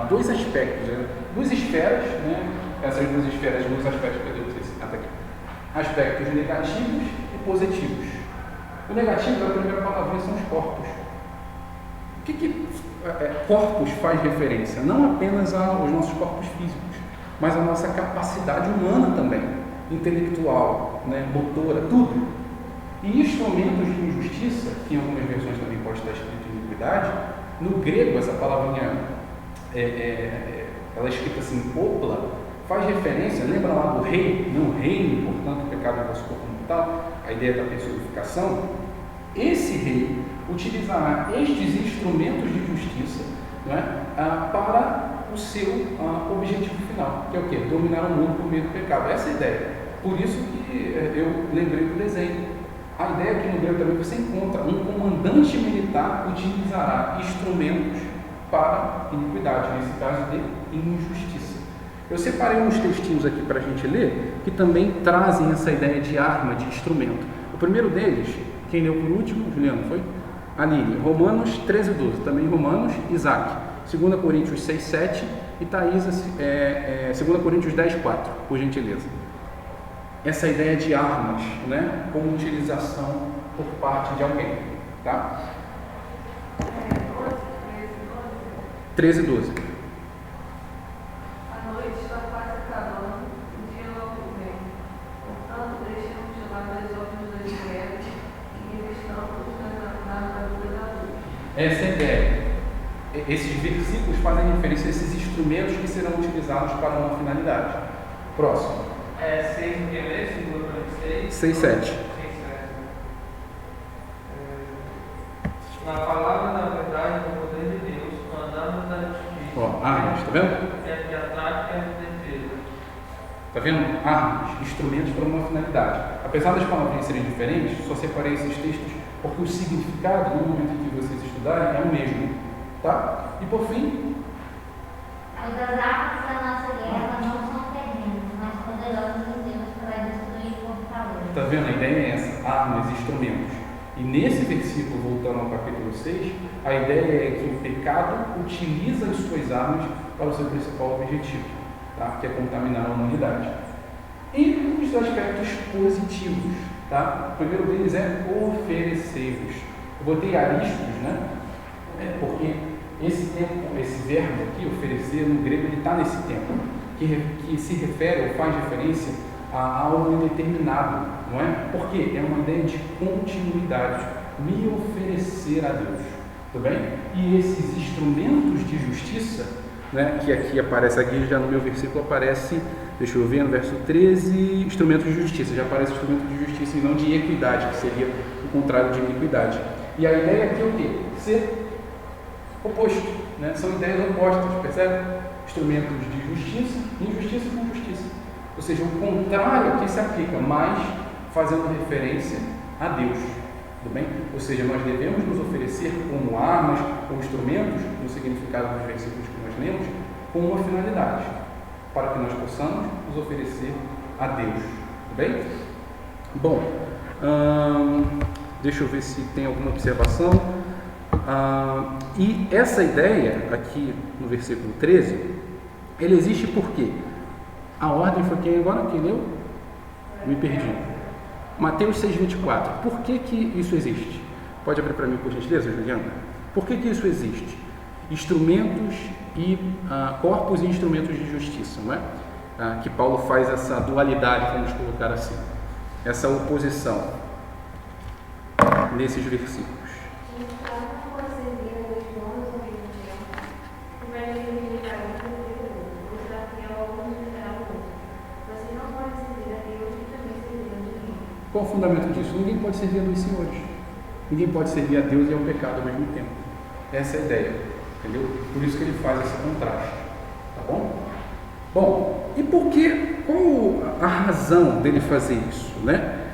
dois aspectos, né? Duas esferas, né? Essas duas esferas, dois aspectos que eu devo ter citado aqui. Aspectos negativos e positivos. O negativo, a primeira palavrinha, são os corpos. O que corpos faz referência? Não apenas aos nossos corpos físicos, mas à nossa capacidade humana também, intelectual, né, motora, tudo. E instrumentos de injustiça, que em algumas versões também pode estar escrito iniquidade, no grego essa palavrinha, ela é escrita assim, opla, faz referência, lembra lá do rei, não reine, portanto, o pecado do nosso corpo mortal, a ideia da personificação. Esse rei utilizará estes instrumentos de justiça, né, para o seu objetivo final, que é o quê? Dominar o mundo por meio do pecado. Essa é a ideia. Por isso que eu lembrei do desenho. A ideia aqui no grego também você encontra: um comandante militar utilizará instrumentos para iniquidade, nesse caso de injustiça. Eu separei uns textinhos aqui para a gente ler, que também trazem essa ideia de arma, de instrumento. O primeiro deles, quem leu por último, Juliano, foi? Aline, Romanos 13:12, também Romanos, Isaac, 2 Coríntios 6:7 e Thaisa, 2 Coríntios 10:4, por gentileza. Essa ideia de armas, né, como utilização por parte de alguém, tá? 13:12. A noite está quase acabando, o dia logo vem. Portanto, deixemos de lado as obras das trevas e revestamos na armadura da luz. Essa é a ideia. Esses versículos fazem referência a esses instrumentos que serão utilizados para uma finalidade. Próximo. 6 o que é? 2 6:7. Na palavra da verdade, no poder de Deus, andamos na justiça. Ó, armas, tá vendo? É de ataque e é de defesa. Tá vendo? Armas, instrumentos para uma finalidade. Apesar das palavras serem diferentes, só separei esses textos porque o significado, no momento em que vocês estudarem, é o mesmo. Tá? E por fim, As armas da nossa guerra não são terrenas, mas poderosas em Deus para destruir fortalezas. tá vendo? A ideia é essa, armas, instrumentos. E nesse versículo, voltando ao capítulo 6, a ideia é que o pecado utiliza as suas armas para o seu principal objetivo, tá? Que é contaminar a humanidade. E os aspectos positivos, tá? O primeiro deles é oferecer-vos. Eu botei aristos, né? Porque esse tempo, esse verbo aqui, oferecer, no grego, ele está nesse tempo, que se refere ou faz referência a algo indeterminado, não é? Porque é uma ideia de continuidade, me oferecer a Deus, tudo bem? E esses instrumentos de justiça, né, que aqui aparece, aqui já no meu versículo aparece, deixa eu ver, no verso 13, instrumentos de justiça, já aparece instrumento de justiça e não de equidade, que seria o contrário de iniquidade. E a ideia aqui é o quê? Ser oposto, né? São ideias opostas, percebe? Instrumentos de justiça, injustiça com justiça. Ou seja, o contrário aqui se aplica, mas fazendo referência a Deus, tudo bem? Ou seja, nós devemos nos oferecer como armas ou instrumentos, no significado dos versículos que nós lemos, com uma finalidade, para que nós possamos nos oferecer a Deus, tudo bem? Bom, deixa eu ver se tem alguma observação. E essa ideia aqui no versículo 13, ele existe porque a ordem foi quem agora? Quem leu? Me perdi. Mateus 6:24. Por que isso existe? Pode abrir para mim, por gentileza, Juliana? Por que isso existe? Instrumentos e corpos e instrumentos de justiça, não é? Que Paulo faz essa dualidade, vamos colocar assim, essa oposição nesses versículos. Qual o fundamento disso? Ninguém pode servir a dois senhores. Ninguém pode servir a Deus e ao pecado ao mesmo tempo. Essa é a ideia, entendeu? Por isso que ele faz esse contraste, tá bom? Bom, e por que, qual a razão dele fazer isso, né?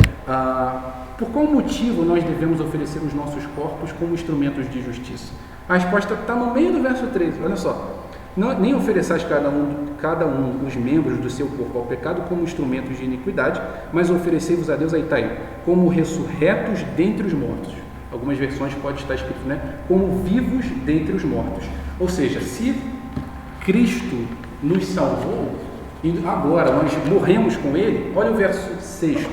Por qual motivo nós devemos oferecer os nossos corpos como instrumentos de justiça? A resposta está no meio do verso 13, olha só. Não, nem ofereçais cada um os membros do seu corpo ao pecado como instrumentos de iniquidade, mas oferecei-vos a Deus, aí está aí, como ressurretos dentre os mortos. Algumas versões pode estar escrito, né? Como vivos dentre os mortos. Ou seja, se Cristo nos salvou, e agora nós morremos com Ele, olha o verso 6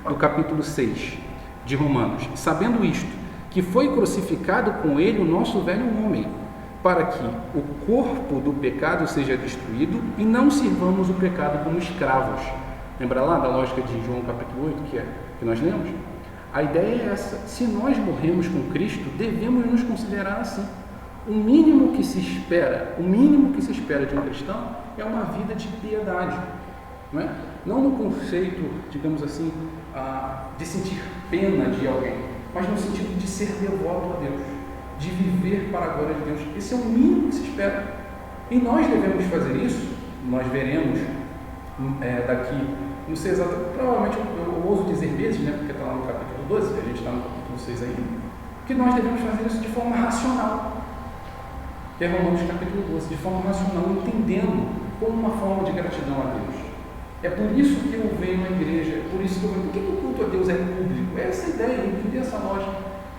do capítulo 6 de Romanos. Sabendo isto, que foi crucificado com Ele o nosso velho homem, para que o corpo do pecado seja destruído e não sirvamos o pecado como escravos. Lembra lá da lógica de João capítulo 8, que nós lemos? A ideia é essa: se nós morremos com Cristo, devemos nos considerar assim. O mínimo que se espera de um cristão é uma vida de piedade, não é? Não no conceito, digamos assim, de sentir pena de alguém, mas no sentido de ser devoto a Deus, de viver para a glória de Deus. Esse é o mínimo que se espera. E nós devemos fazer isso. Nós veremos daqui, não sei exatamente, provavelmente eu ouso dizer vezes, né, porque está lá no capítulo 12, a gente está no capítulo 6 ainda, que nós devemos fazer isso de forma racional, que é Romanos capítulo 12, de forma racional, entendendo como uma forma de gratidão a Deus. É por isso que eu venho à igreja, é por isso que eu venho. Por que o culto a Deus é público? É essa ideia, entender essa lógica.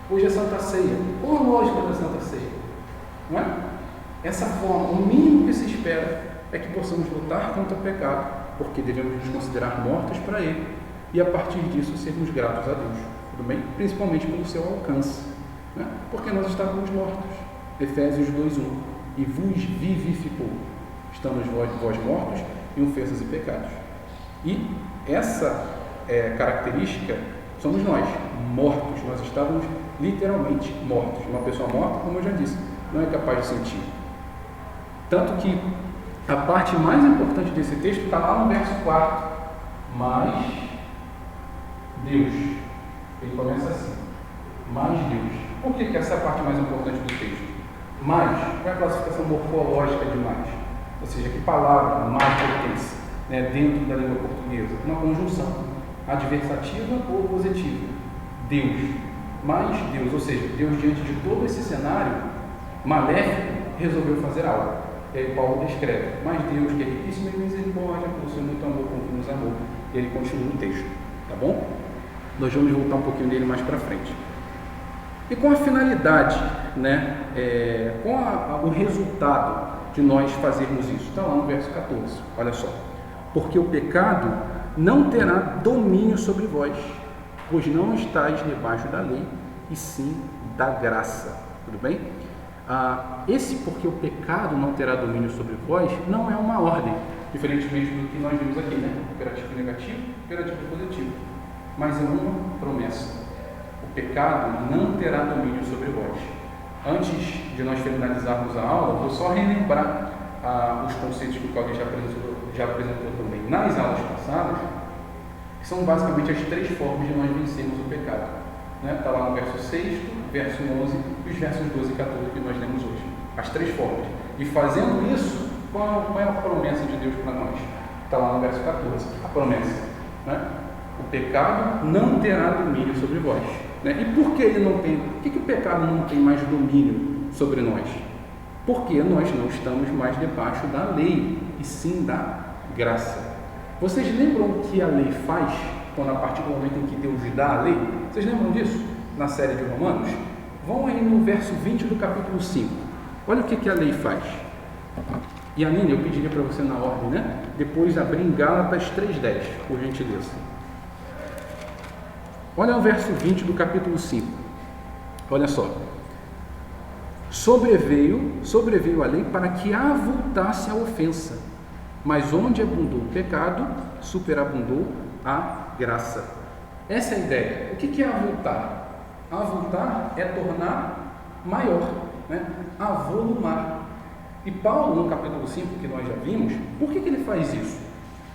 Hoje é Santa Ceia. Qual a lógica da Santa Ceia? Não é? Essa forma, o mínimo que se espera é que possamos lutar contra o pecado, porque devemos nos considerar mortos para ele, e a partir disso sermos gratos a Deus, tudo bem? Principalmente pelo seu alcance, né? Porque nós estávamos mortos. Efésios 2:1, e vos vivificou. Estamos vós mortos em ofensas e pecados. E essa característica somos nós, mortos. Nós estávamos literalmente mortos. Uma pessoa morta, como eu já disse, não é capaz de sentir. Tanto que a parte mais importante desse texto está lá no verso 4. Mas Deus. Ele começa assim. Mas Deus. Por que essa é a parte mais importante do texto? Mais. Qual é a classificação morfológica de mais? Ou seja, que palavra mais pertence, né, dentro da língua portuguesa? Uma conjunção adversativa ou positiva. Deus. Mais Deus. Ou seja, Deus, diante de todo esse cenário maléfico, resolveu fazer algo. E aí Paulo descreve, mas Deus, que é riquíssimo em misericórdia, por seu muito amor, com que nos amou. E ele continua o texto, tá bom? Nós vamos voltar um pouquinho dele mais para frente. E com a finalidade, né, com o resultado de nós fazermos isso, está lá no verso 14, olha só. Porque o pecado não terá domínio sobre vós, pois não estáis debaixo da lei, e sim da graça, tudo bem? Esse porque o pecado não terá domínio sobre vós não é uma ordem, diferentemente do que nós vimos aqui, né? Imperativo negativo, imperativo positivo, mas é uma promessa. O pecado não terá domínio sobre vós. Antes de nós finalizarmos a aula, vou só relembrar os conceitos que o Claudio já apresentou também nas aulas passadas, que são basicamente as 3 formas de nós vencermos o pecado. Está lá no verso 6, verso 11 e os versos 12 e 14 que nós lemos hoje. As 3 formas. E fazendo isso, qual é a promessa de Deus para nós? Está lá no verso 14, a promessa. Né? O pecado não terá domínio sobre vós. Né? E por que ele não tem? Por que o pecado não tem mais domínio sobre nós? Porque nós não estamos mais debaixo da lei, e sim da graça. Vocês lembram o que a lei faz? Quando a partir do momento em que Deus dá a lei, vocês lembram disso? Na série de Romanos? Vão aí no verso 20 do capítulo 5. Olha o que a lei faz. E a Nina, eu pediria para você na ordem, né? Depois abrir em Gálatas 3:10, por gentileza. Olha o verso 20 do capítulo 5. Olha só. Sobreveio a lei para que avultasse a ofensa, mas onde abundou o pecado, superabundou a graça. Essa é a ideia. O que é avultar? Avultar é tornar maior, né? Avolumar. E Paulo, no capítulo 5, que nós já vimos, por que ele faz isso?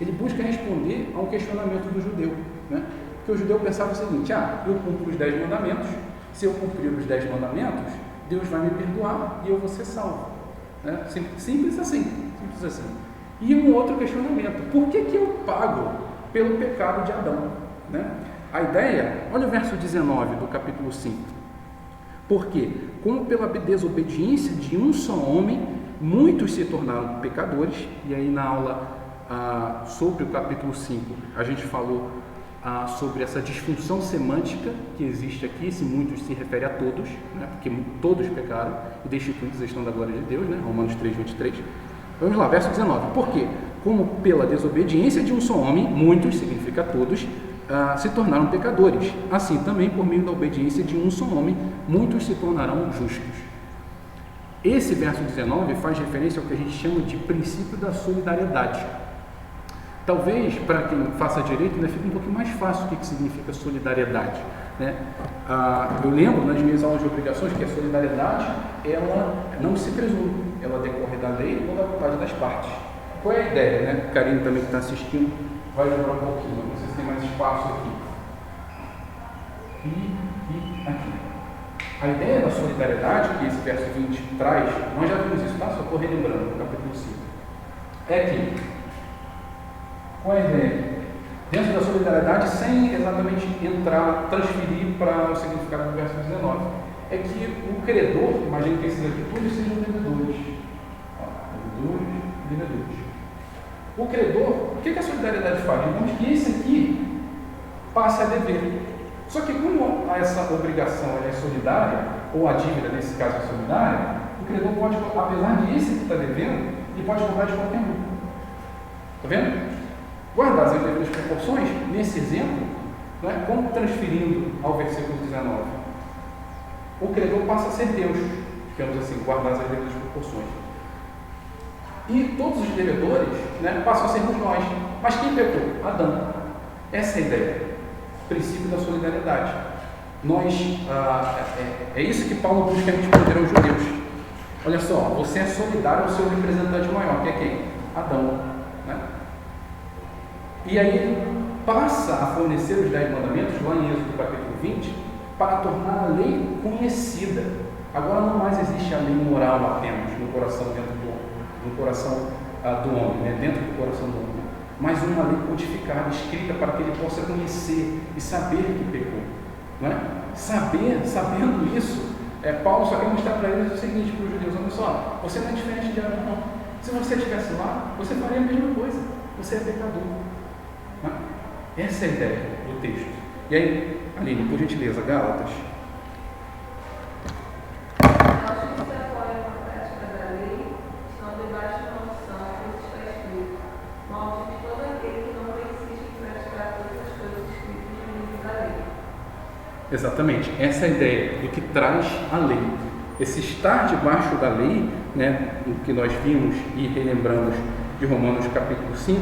Ele busca responder a um questionamento do judeu, né? Porque o judeu pensava o seguinte: eu cumpro os 10 mandamentos, se eu cumprir os 10 mandamentos, Deus vai me perdoar e eu vou ser salvo. Né? Simples assim. E um outro questionamento: por que eu pago pelo pecado de Adão? Né? A ideia, olha o verso 19 do capítulo 5. Porque, como pela desobediência de um só homem, muitos se tornaram pecadores. E aí na aula sobre o capítulo 5, a gente falou sobre essa disfunção semântica que existe aqui. Esse muitos se refere a todos, né? Porque todos pecaram e destituídos estão da glória de Deus, né? Romanos 3:23. Vamos lá, verso 19. Por quê? Como pela desobediência de um só homem, muitos, significa todos, se tornaram pecadores. Assim também, por meio da obediência de um só homem, muitos se tornarão justos. Esse verso 19 faz referência ao que a gente chama de princípio da solidariedade. Talvez, para quem faça direito, fique um pouquinho mais fácil o que significa solidariedade. Né? Eu lembro nas minhas aulas de obrigações que a solidariedade ela não se presume, ela decorre da lei ou da vontade das partes. Qual é a ideia? Né? Karine também que está assistindo vai lembrar um pouquinho, não sei se tem mais espaço aqui. E aqui. A ideia da solidariedade que esse verso 20 traz, nós já vimos isso, tá? Só estou relembrando no capítulo 5. É que, qual é a ideia? Dentro da solidariedade, sem exatamente transferir para o significado do verso 19, é que o credor, imagina que esses aqui todos sejam devedores. Devedores. O credor, o que a solidariedade faz? Digamos que esse aqui passe a dever. Só que como essa obrigação é solidária, ou a dívida nesse caso é solidária, o credor pode, apesar de esse que está devendo, ele pode cobrar de qualquer um. Está vendo? Guardar as devidas proporções, nesse exemplo, né, como transferindo ao versículo 19. O credor passa a ser Deus, digamos assim, guardar as devidas proporções. E todos os devedores, né, passam a sermos nós. Mas quem pecou? Adão. Essa é a ideia. O princípio da solidariedade. É isso que Paulo busca responder aos judeus. Olha só, você é solidário ao seu representante maior, que é quem? Adão. Né? E aí ele passa a fornecer os 10 mandamentos, lá em Êxodo capítulo 20, para tornar a lei conhecida. Agora não mais existe a lei moral apenas no coração do homem, né? Dentro do coração do homem, mas uma lei codificada, escrita para que ele possa conhecer e saber que pecou. Não é? Sabendo isso, Paulo só quer mostrar para eles o seguinte, para os judeus: olha só, você não é diferente de Adão, não. Se você estivesse lá, você faria a mesma coisa. Você é pecador. Não é? Essa é a ideia do texto. E aí, Aline, por gentileza, Gálatas. Exatamente, essa é a ideia do que traz a lei. Esse estar debaixo da lei, né, o que nós vimos e relembramos de Romanos capítulo 5,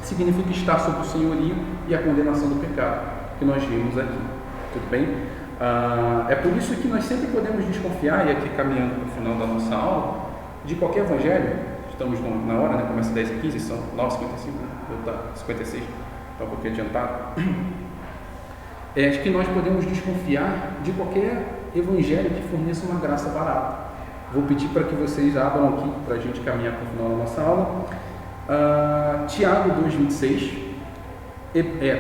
significa estar sob o senhorio e a condenação do pecado, que nós vimos aqui. Tudo bem? É por isso que nós sempre podemos desconfiar, e aqui caminhando para o final da nossa aula, de qualquer evangelho. Estamos na hora, né? Começa 10h15, são 9h55, né? 56, está um pouquinho adiantado. Acho que nós podemos desconfiar de qualquer evangelho que forneça uma graça barata. Vou pedir para que vocês abram aqui, para a gente caminhar para o final da nossa aula. Tiago 2,26,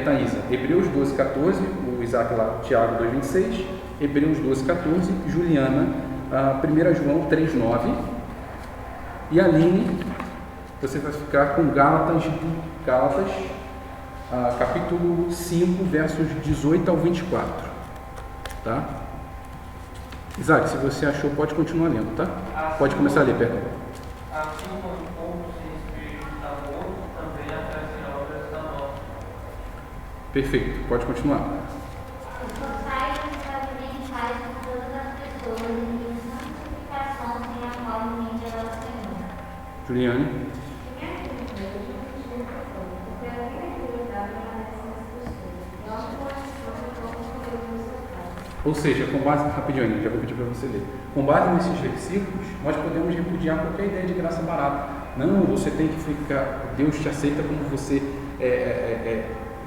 Thaisa, Hebreus 12,14, o Isaac lá, Tiago 2,26, Hebreus 12,14, Juliana, 1 João 3,9, e Aline, você vai ficar com Gálatas, capítulo 5, versos 18 ao 24, tá? Isaac, se você achou, pode continuar lendo, tá? Pode começar a ler, perdão. Assim como se Espírito está morto, também a fé sem obras está morta. Perfeito, pode continuar. Esforçai-vos para viverem paz com todas as pessoas e em santificação sem a qual ninguém verá o Senhor. Juliane. Ou seja, com base, rapidinho, já vou pedir para você ler. Com base nesses versículos, nós podemos repudiar qualquer ideia de graça barata. Não, você tem que ficar, Deus te aceita como você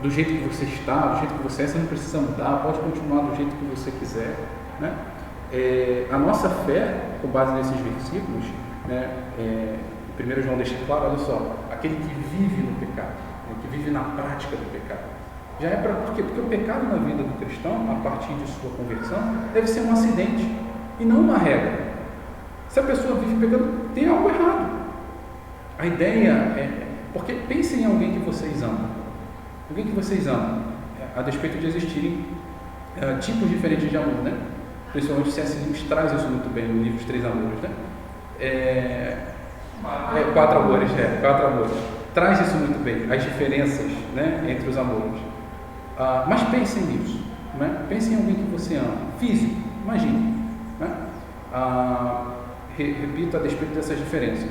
do jeito que você está, do jeito que você é, você não precisa mudar, pode continuar do jeito que você quiser. Né? A nossa fé, com base nesses versículos, né, 1 João deixa claro, olha só, aquele que vive no pecado, né, que vive na prática do pecado. Já é para quê? Porque o pecado na vida do cristão, a partir de sua conversão, deve ser um acidente e não uma regra. Se a pessoa vive pecando, tem algo errado. A ideia porque pensem em alguém que vocês amam. Alguém que vocês amam, a despeito de existirem tipos diferentes de amor, né? Principalmente C.S. Lewis traz isso muito bem no livro Os Três Amores, né? Quatro amores. Traz isso muito bem, as diferenças, né, entre os amores. Mas pensem nisso, né? Pensem em alguém que você ama, físico, imagine, né? Repito, a despeito dessas diferenças.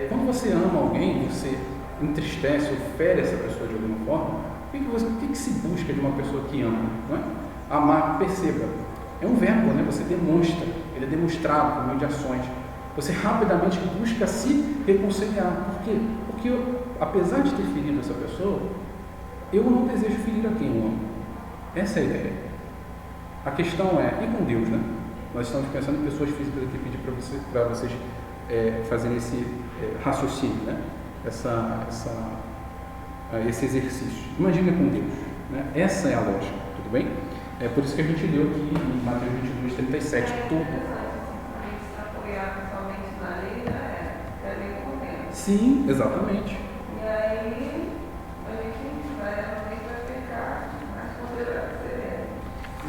Quando você ama alguém, você entristece ou fere essa pessoa de alguma forma, o que se busca de uma pessoa que ama? Não é? Amar, perceba, é um verbo, né? Você demonstra, ele é demonstrado por meio de ações. Você rapidamente busca se reconciliar. Por quê? Porque apesar de ter ferido essa pessoa, eu não desejo ferir a quem eu amo. Essa é a ideia. A questão e com Deus, né? Nós estamos pensando em pessoas físicas aqui, pedir para vocês fazerem esse raciocínio, né? Esse exercício. Imagina com Deus, né? Essa é a lógica, tudo bem? É por isso que a gente leu aqui em Mateus 22:37, tudo. Sim, exatamente. E aí a gente vai pecar, mas poderá ser.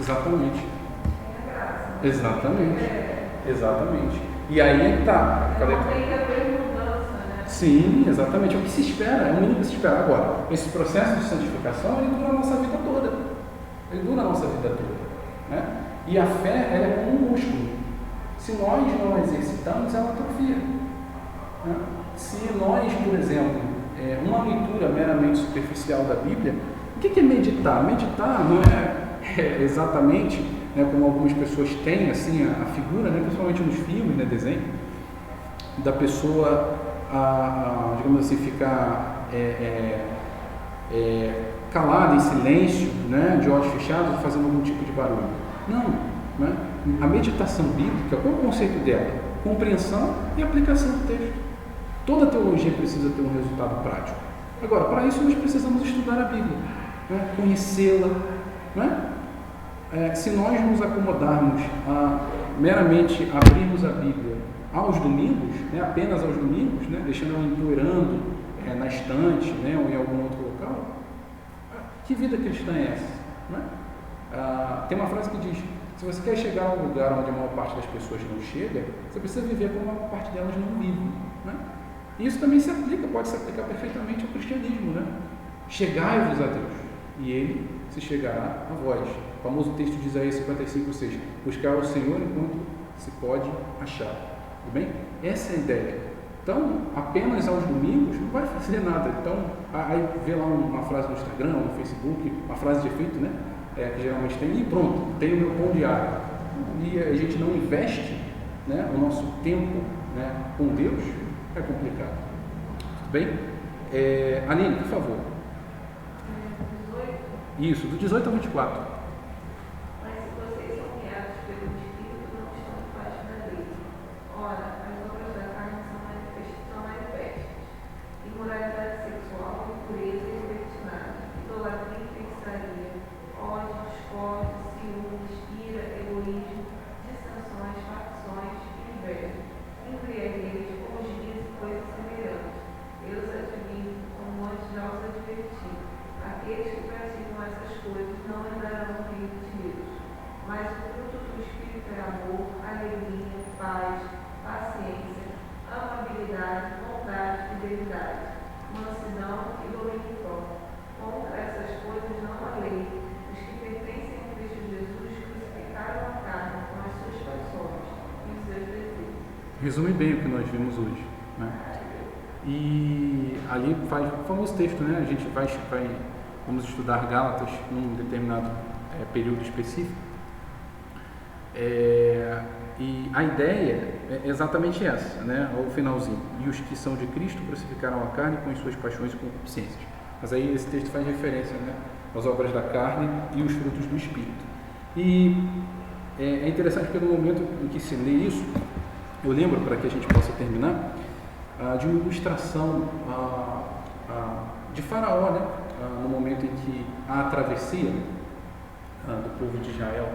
Exatamente. É graça. Exatamente. Exatamente. E aí é que tá. Não tem que haver mudança, né? Sim, exatamente. É o que se espera, é o mínimo que se espera. Agora, esse processo de santificação, ele dura a nossa vida toda. Ele dura a nossa vida toda. Né? E a fé, ela é como um músculo. Se nós não exercitamos, ela atrofia. Né? Se nós, por exemplo, uma leitura meramente superficial da Bíblia, o que é meditar? Meditar não é exatamente, né, como algumas pessoas têm assim, a figura, né, principalmente nos filmes, né, desenho, da pessoa, digamos assim, ficar calada, em silêncio, né, de olhos fechados, fazendo algum tipo de barulho. Não. Né? A meditação bíblica, qual é o conceito dela? Compreensão e aplicação do texto. Toda teologia precisa ter um resultado prático. Agora, para isso nós precisamos estudar a Bíblia, né? Conhecê-la. Né? Se nós nos acomodarmos a meramente abrirmos a Bíblia aos domingos, né? Apenas aos domingos, né? Deixando ela empoeirando na estante, né? Ou em algum outro local, que vida cristã é essa? Né? Tem uma frase que diz: se você quer chegar a um lugar onde a maior parte das pessoas não chega, você precisa viver como a maior parte delas não vive. Né? E isso também pode se aplicar perfeitamente ao cristianismo. Né? Chegai-vos a Deus, e Ele se chegará a vós. O famoso texto de Isaías 55:6: buscar o Senhor enquanto se pode achar. Tudo bem? Essa é a ideia. Então, apenas aos domingos não vai fazer nada. Então, aí vê lá uma frase no Instagram, no Facebook, uma frase de efeito, né? Que geralmente tem, e pronto, tem o meu pão diário. E a gente não investe, né, o nosso tempo, né, com Deus, é complicado. Tudo bem? Aline, por favor. 18. Isso, do 18 ao 24. Mas se vocês são guiados pelo Espírito, não estão debaixo da lei. Ora, as obras da carne são manifestas: imoralidade sexual, impureza e libertinagem, idolatria e feitiçaria, ódio, discórdia, ciúmes, ira, egoísmo, dissensões, facções e inveja, embriaguez, orgias e coisas semelhantes. Eu os advirto, como antes já os adverti. Aqueles que praticam essas coisas não entrarão no reino de Deus. Mas o fruto do Espírito é amor, alegria, paz, paciência, amabilidade, bondade, fidelidade, mansidão e domínio próprio. Contra essas coisas não há lei. Os que pertencem a Cristo Jesus crucificaram a carne com as suas paixões e os seus desejos. Resume bem o que nós vimos hoje. Né? E ali faz o famoso texto, né? A gente vamos estudar Gálatas num determinado período específico. E a ideia é exatamente essa, né? Ao finalzinho. E os que são de Cristo crucificaram a carne com as suas paixões e concupiscências. Mas aí esse texto faz referência, né, às obras da carne e os frutos do Espírito. E é interessante porque no momento em que se lê isso, eu lembro, para que a gente possa terminar, de uma ilustração de Faraó, né? No momento em que há a travessia do povo de Israel,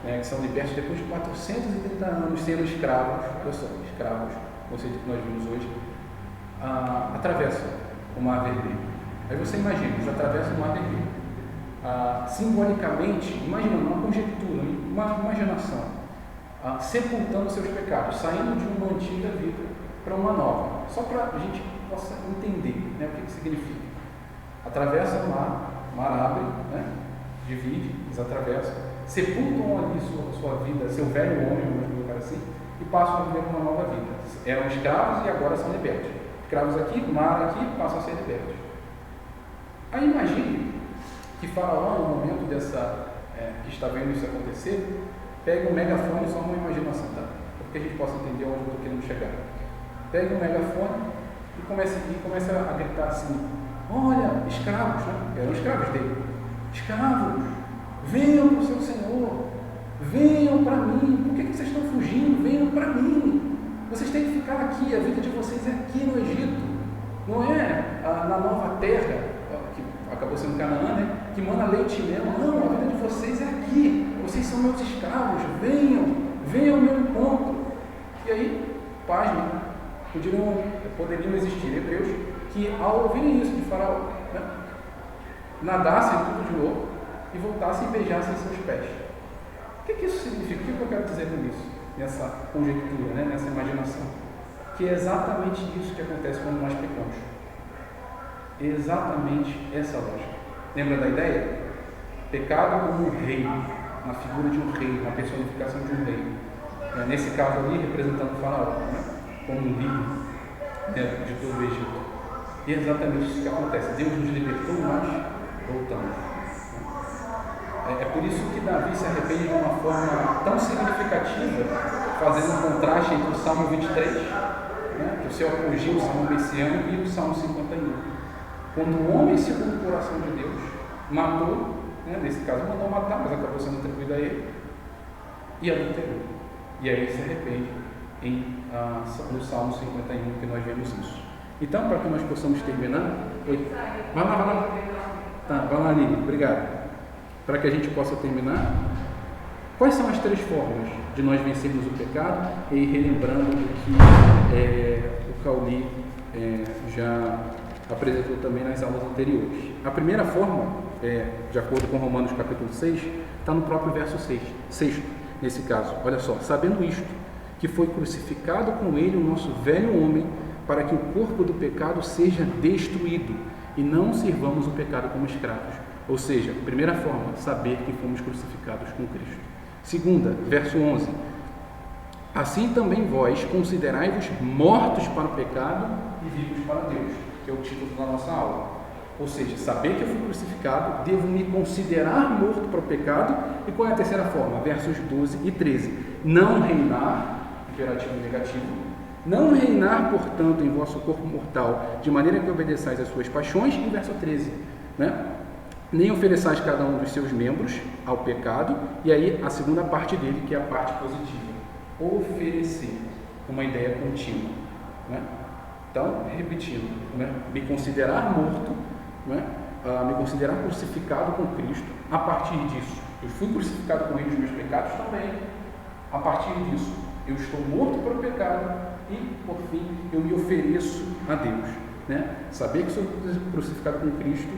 né, que são libertos depois de 430 anos sendo escravos, escravos, conceito que nós vimos hoje, atravessam o Mar Vermelho. Aí você imagina, eles atravessam o Mar Vermelho. Simbolicamente, imagina uma conjectura, uma imaginação, sepultando seus pecados, saindo de uma antiga vida para uma nova, só para a gente possa entender, né, o que significa. Atravessa o mar abre, né, divide, eles atravessam, sepultam ali sua vida, seu velho homem, vamos colocar assim, e passam a viver uma nova vida. Eram escravos e agora são libertos. Escravos aqui, mar aqui, passam a ser libertos. Aí imagine que Faraó, no momento que está vendo isso acontecer, pega um megafone, só uma imaginação, tá? Para que a gente possa entender onde eu estou querendo chegar. Pega um megafone e começa a gritar assim: olha, escravos, né? Eram escravos dele. Escravos, venham para o seu Senhor, venham para mim. Por que vocês estão fugindo? Venham para mim. Vocês têm que ficar aqui, a vida de vocês é aqui no Egito. Não é na nova terra, que acabou sendo Canaã, né? Que manda leite e mel. Não, a vida de vocês é aqui. Vocês são meus escravos, venham ao meu encontro. E aí, pasmem, poderiam poderiam existir hebreus que, ao ouvirem isso de Faraó, né, nadassem tudo de novo e voltassem e beijassem seus pés. O que isso significa? O que eu quero dizer com isso? Nessa conjectura, né, nessa imaginação? Que é exatamente isso que acontece quando nós pecamos. Exatamente essa lógica. Lembra da ideia? Pecado como um rei, na figura de um rei, na personificação de um rei. Nesse caso ali, representando o Faraó, né, como um líder, né, de todo o Egito. E é exatamente isso que acontece. Deus nos libertou, nós voltamos. É por isso que Davi se arrepende de uma forma tão significativa, fazendo um contraste entre o Salmo 23, né, que é o seu apogeu, o Salmo messiânico, e o Salmo 51. Quando o homem, segundo o coração de Deus, matou, né, nesse caso mandou matar, mas acabou sendo atribuído a ele, e adulterou. E aí se arrepende no Salmo 51, que nós vemos isso. Então, para que nós possamos terminar... Oi. Vai lá. Tá, vai lá, Lili. Obrigado. Para que a gente possa terminar, quais são as 3 formas de nós vencermos o pecado? E relembrando o que o Cauli já apresentou também nas aulas anteriores. A primeira forma, de acordo com Romanos capítulo 6, está no próprio verso 6, nesse caso. Olha só, sabendo isto, que foi crucificado com ele o nosso velho homem, para que o corpo do pecado seja destruído, e não sirvamos o pecado como escravos. Ou seja, primeira forma, saber que fomos crucificados com Cristo. Segunda, verso 11. Assim também vós considerai-vos mortos para o pecado e vivos para Deus, que é o título da nossa aula. Ou seja, saber que eu fui crucificado, devo me considerar morto para o pecado. E qual é a terceira forma? Versos 12 e 13. Não reinar, imperativo negativo, não reinar, portanto, em vosso corpo mortal, de maneira que obedeçais às suas paixões, em verso 13, né? Nem ofereçais cada um dos seus membros ao pecado, e aí a segunda parte dele, que é a parte positiva, oferecer, uma ideia contínua, né? Então, repetindo, né? Me considerar morto, né? Me considerar crucificado com Cristo. A partir disso, eu fui crucificado com ele, os meus pecados também. A partir disso, eu estou morto para o pecado e, por fim, eu me ofereço a Deus, né? Saber que sou crucificado com Cristo.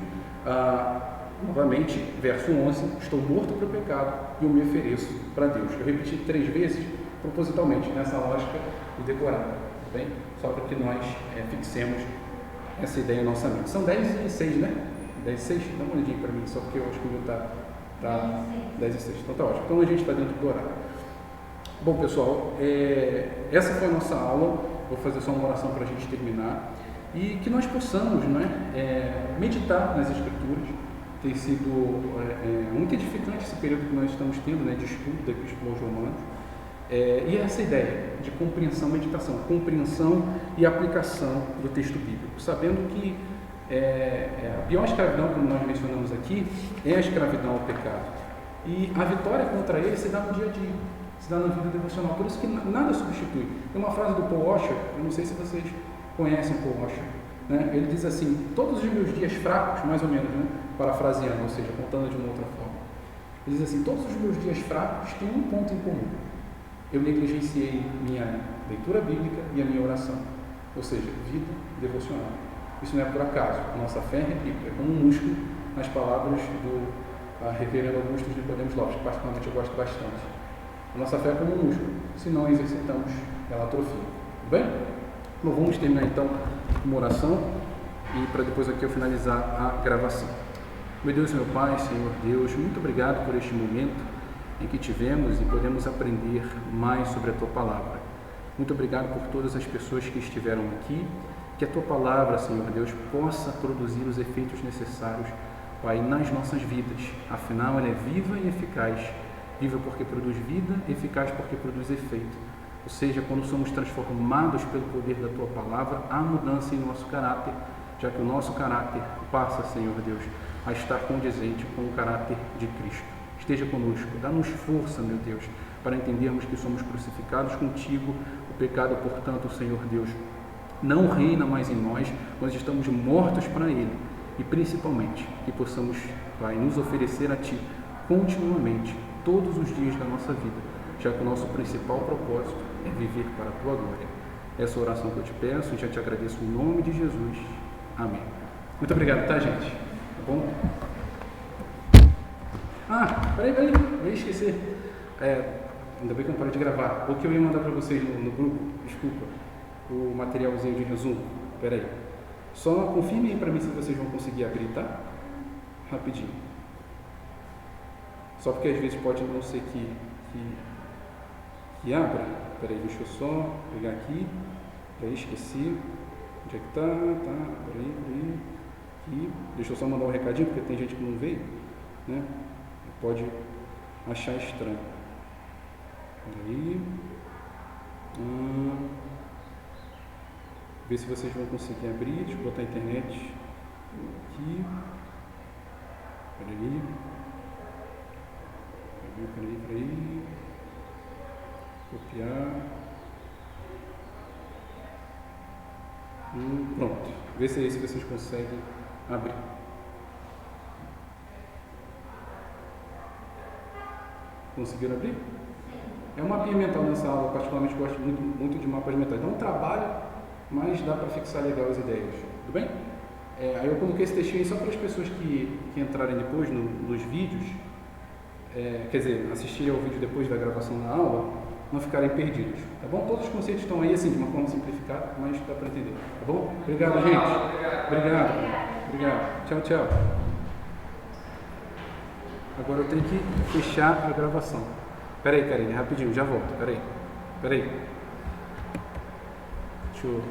Novamente, verso 11, estou morto para o pecado e eu me ofereço para Deus. Eu repeti 3 vezes, propositalmente, nessa lógica de decorar, tá bem? Só para que nós fixemos essa ideia em nossa mente. São 10 e 6, né? 10 e 6? Dá uma olhadinha para mim, só porque eu acho que o meu está 10 e 6. Então tá ótimo. Então a gente está dentro do horário. Bom, pessoal, essa foi a nossa aula. Vou fazer só uma oração para a gente terminar. E que nós possamos, né, meditar nas Escrituras. Tem sido muito edificante esse período que nós estamos tendo, né, de estudo da Epístola aos Romanos. E essa ideia de compreensão, meditação, compreensão e aplicação do texto bíblico, sabendo que a pior escravidão, como nós mencionamos aqui, é a escravidão ao pecado. E a vitória contra ele se dá no dia a dia, se dá na vida devocional. Por isso que nada substitui. Tem uma frase do Paul Washer, eu não sei se vocês conhecem Paul Washer, né? Ele diz assim: todos os meus dias fracos, mais ou menos, né? Parafraseando, ou seja, contando de uma outra forma. Ele diz assim: todos os meus dias fracos têm um ponto em comum. Eu negligenciei minha leitura bíblica e a minha oração, ou seja, vida devocional. Isso não é por acaso. A nossa fé, repito, é como um músculo, nas palavras do reverendo Augusto de Nicodemus Lopes, que particularmente eu gosto bastante. A nossa fé é como um músculo. Se não exercitamos, ela atrofia. Tudo bem? Bom, vamos terminar então uma oração e para depois aqui eu finalizar a gravação. Meu Deus e meu Pai, Senhor Deus, muito obrigado por este momento em que tivemos e podemos aprender mais sobre a Tua Palavra. Muito obrigado por todas as pessoas que estiveram aqui, que a Tua Palavra, Senhor Deus, possa produzir os efeitos necessários, Pai, nas nossas vidas. Afinal, ela é viva e eficaz. Viva porque produz vida, eficaz porque produz efeito. Ou seja, quando somos transformados pelo poder da Tua Palavra, há mudança em nosso caráter, já que o nosso caráter passa, Senhor Deus, a estar condizente com o caráter de Cristo. Esteja conosco, dá-nos força, meu Deus, para entendermos que somos crucificados contigo. O pecado, portanto, Senhor Deus, não reina mais em nós, nós estamos mortos para ele. E principalmente, que possamos, Pai, nos oferecer a Ti continuamente, todos os dias da nossa vida, já que o nosso principal propósito é viver para a Tua glória. essa oração que eu te peço e já te agradeço em nome de Jesus. Amém. Muito obrigado, tá, gente? Tá bom? Peraí, eu ia esquecer. Ainda bem que eu não parei de gravar. O que eu ia mandar para vocês no grupo, desculpa, o materialzinho de resumo. Peraí. Só confirme aí para mim se vocês vão conseguir abrir, tá? Rapidinho. Só porque às vezes pode não ser que abra. Peraí, deixa eu só pegar aqui. Peraí, esqueci. Onde é que tá? Peraí. Aqui. Deixa eu só mandar um recadinho, porque tem gente que não veio, né? Pode achar estranho. Peraí. Ver se vocês vão conseguir abrir. Deixa eu botar a internet aqui. Peraí. Copiar. Pronto. Vê se vocês conseguem abrir. Conseguiram abrir? É um mapinha mental nessa aula, particularmente gosto muito de mapas mentais. Dá um trabalho, mas dá para fixar legal as ideias. Tudo bem? Aí eu coloquei esse textinho aí só para as pessoas que entrarem depois nos vídeos, quer dizer, assistirem ao vídeo depois da gravação da aula, não ficarem perdidos. Tá bom? Todos os conceitos estão aí, assim, de uma forma simplificada, mas dá para entender. Tá bom? Obrigado, gente. Obrigado. Tchau. Agora eu tenho que fechar a gravação. Peraí, Karine, rapidinho, já volto. Peraí. Deixa eu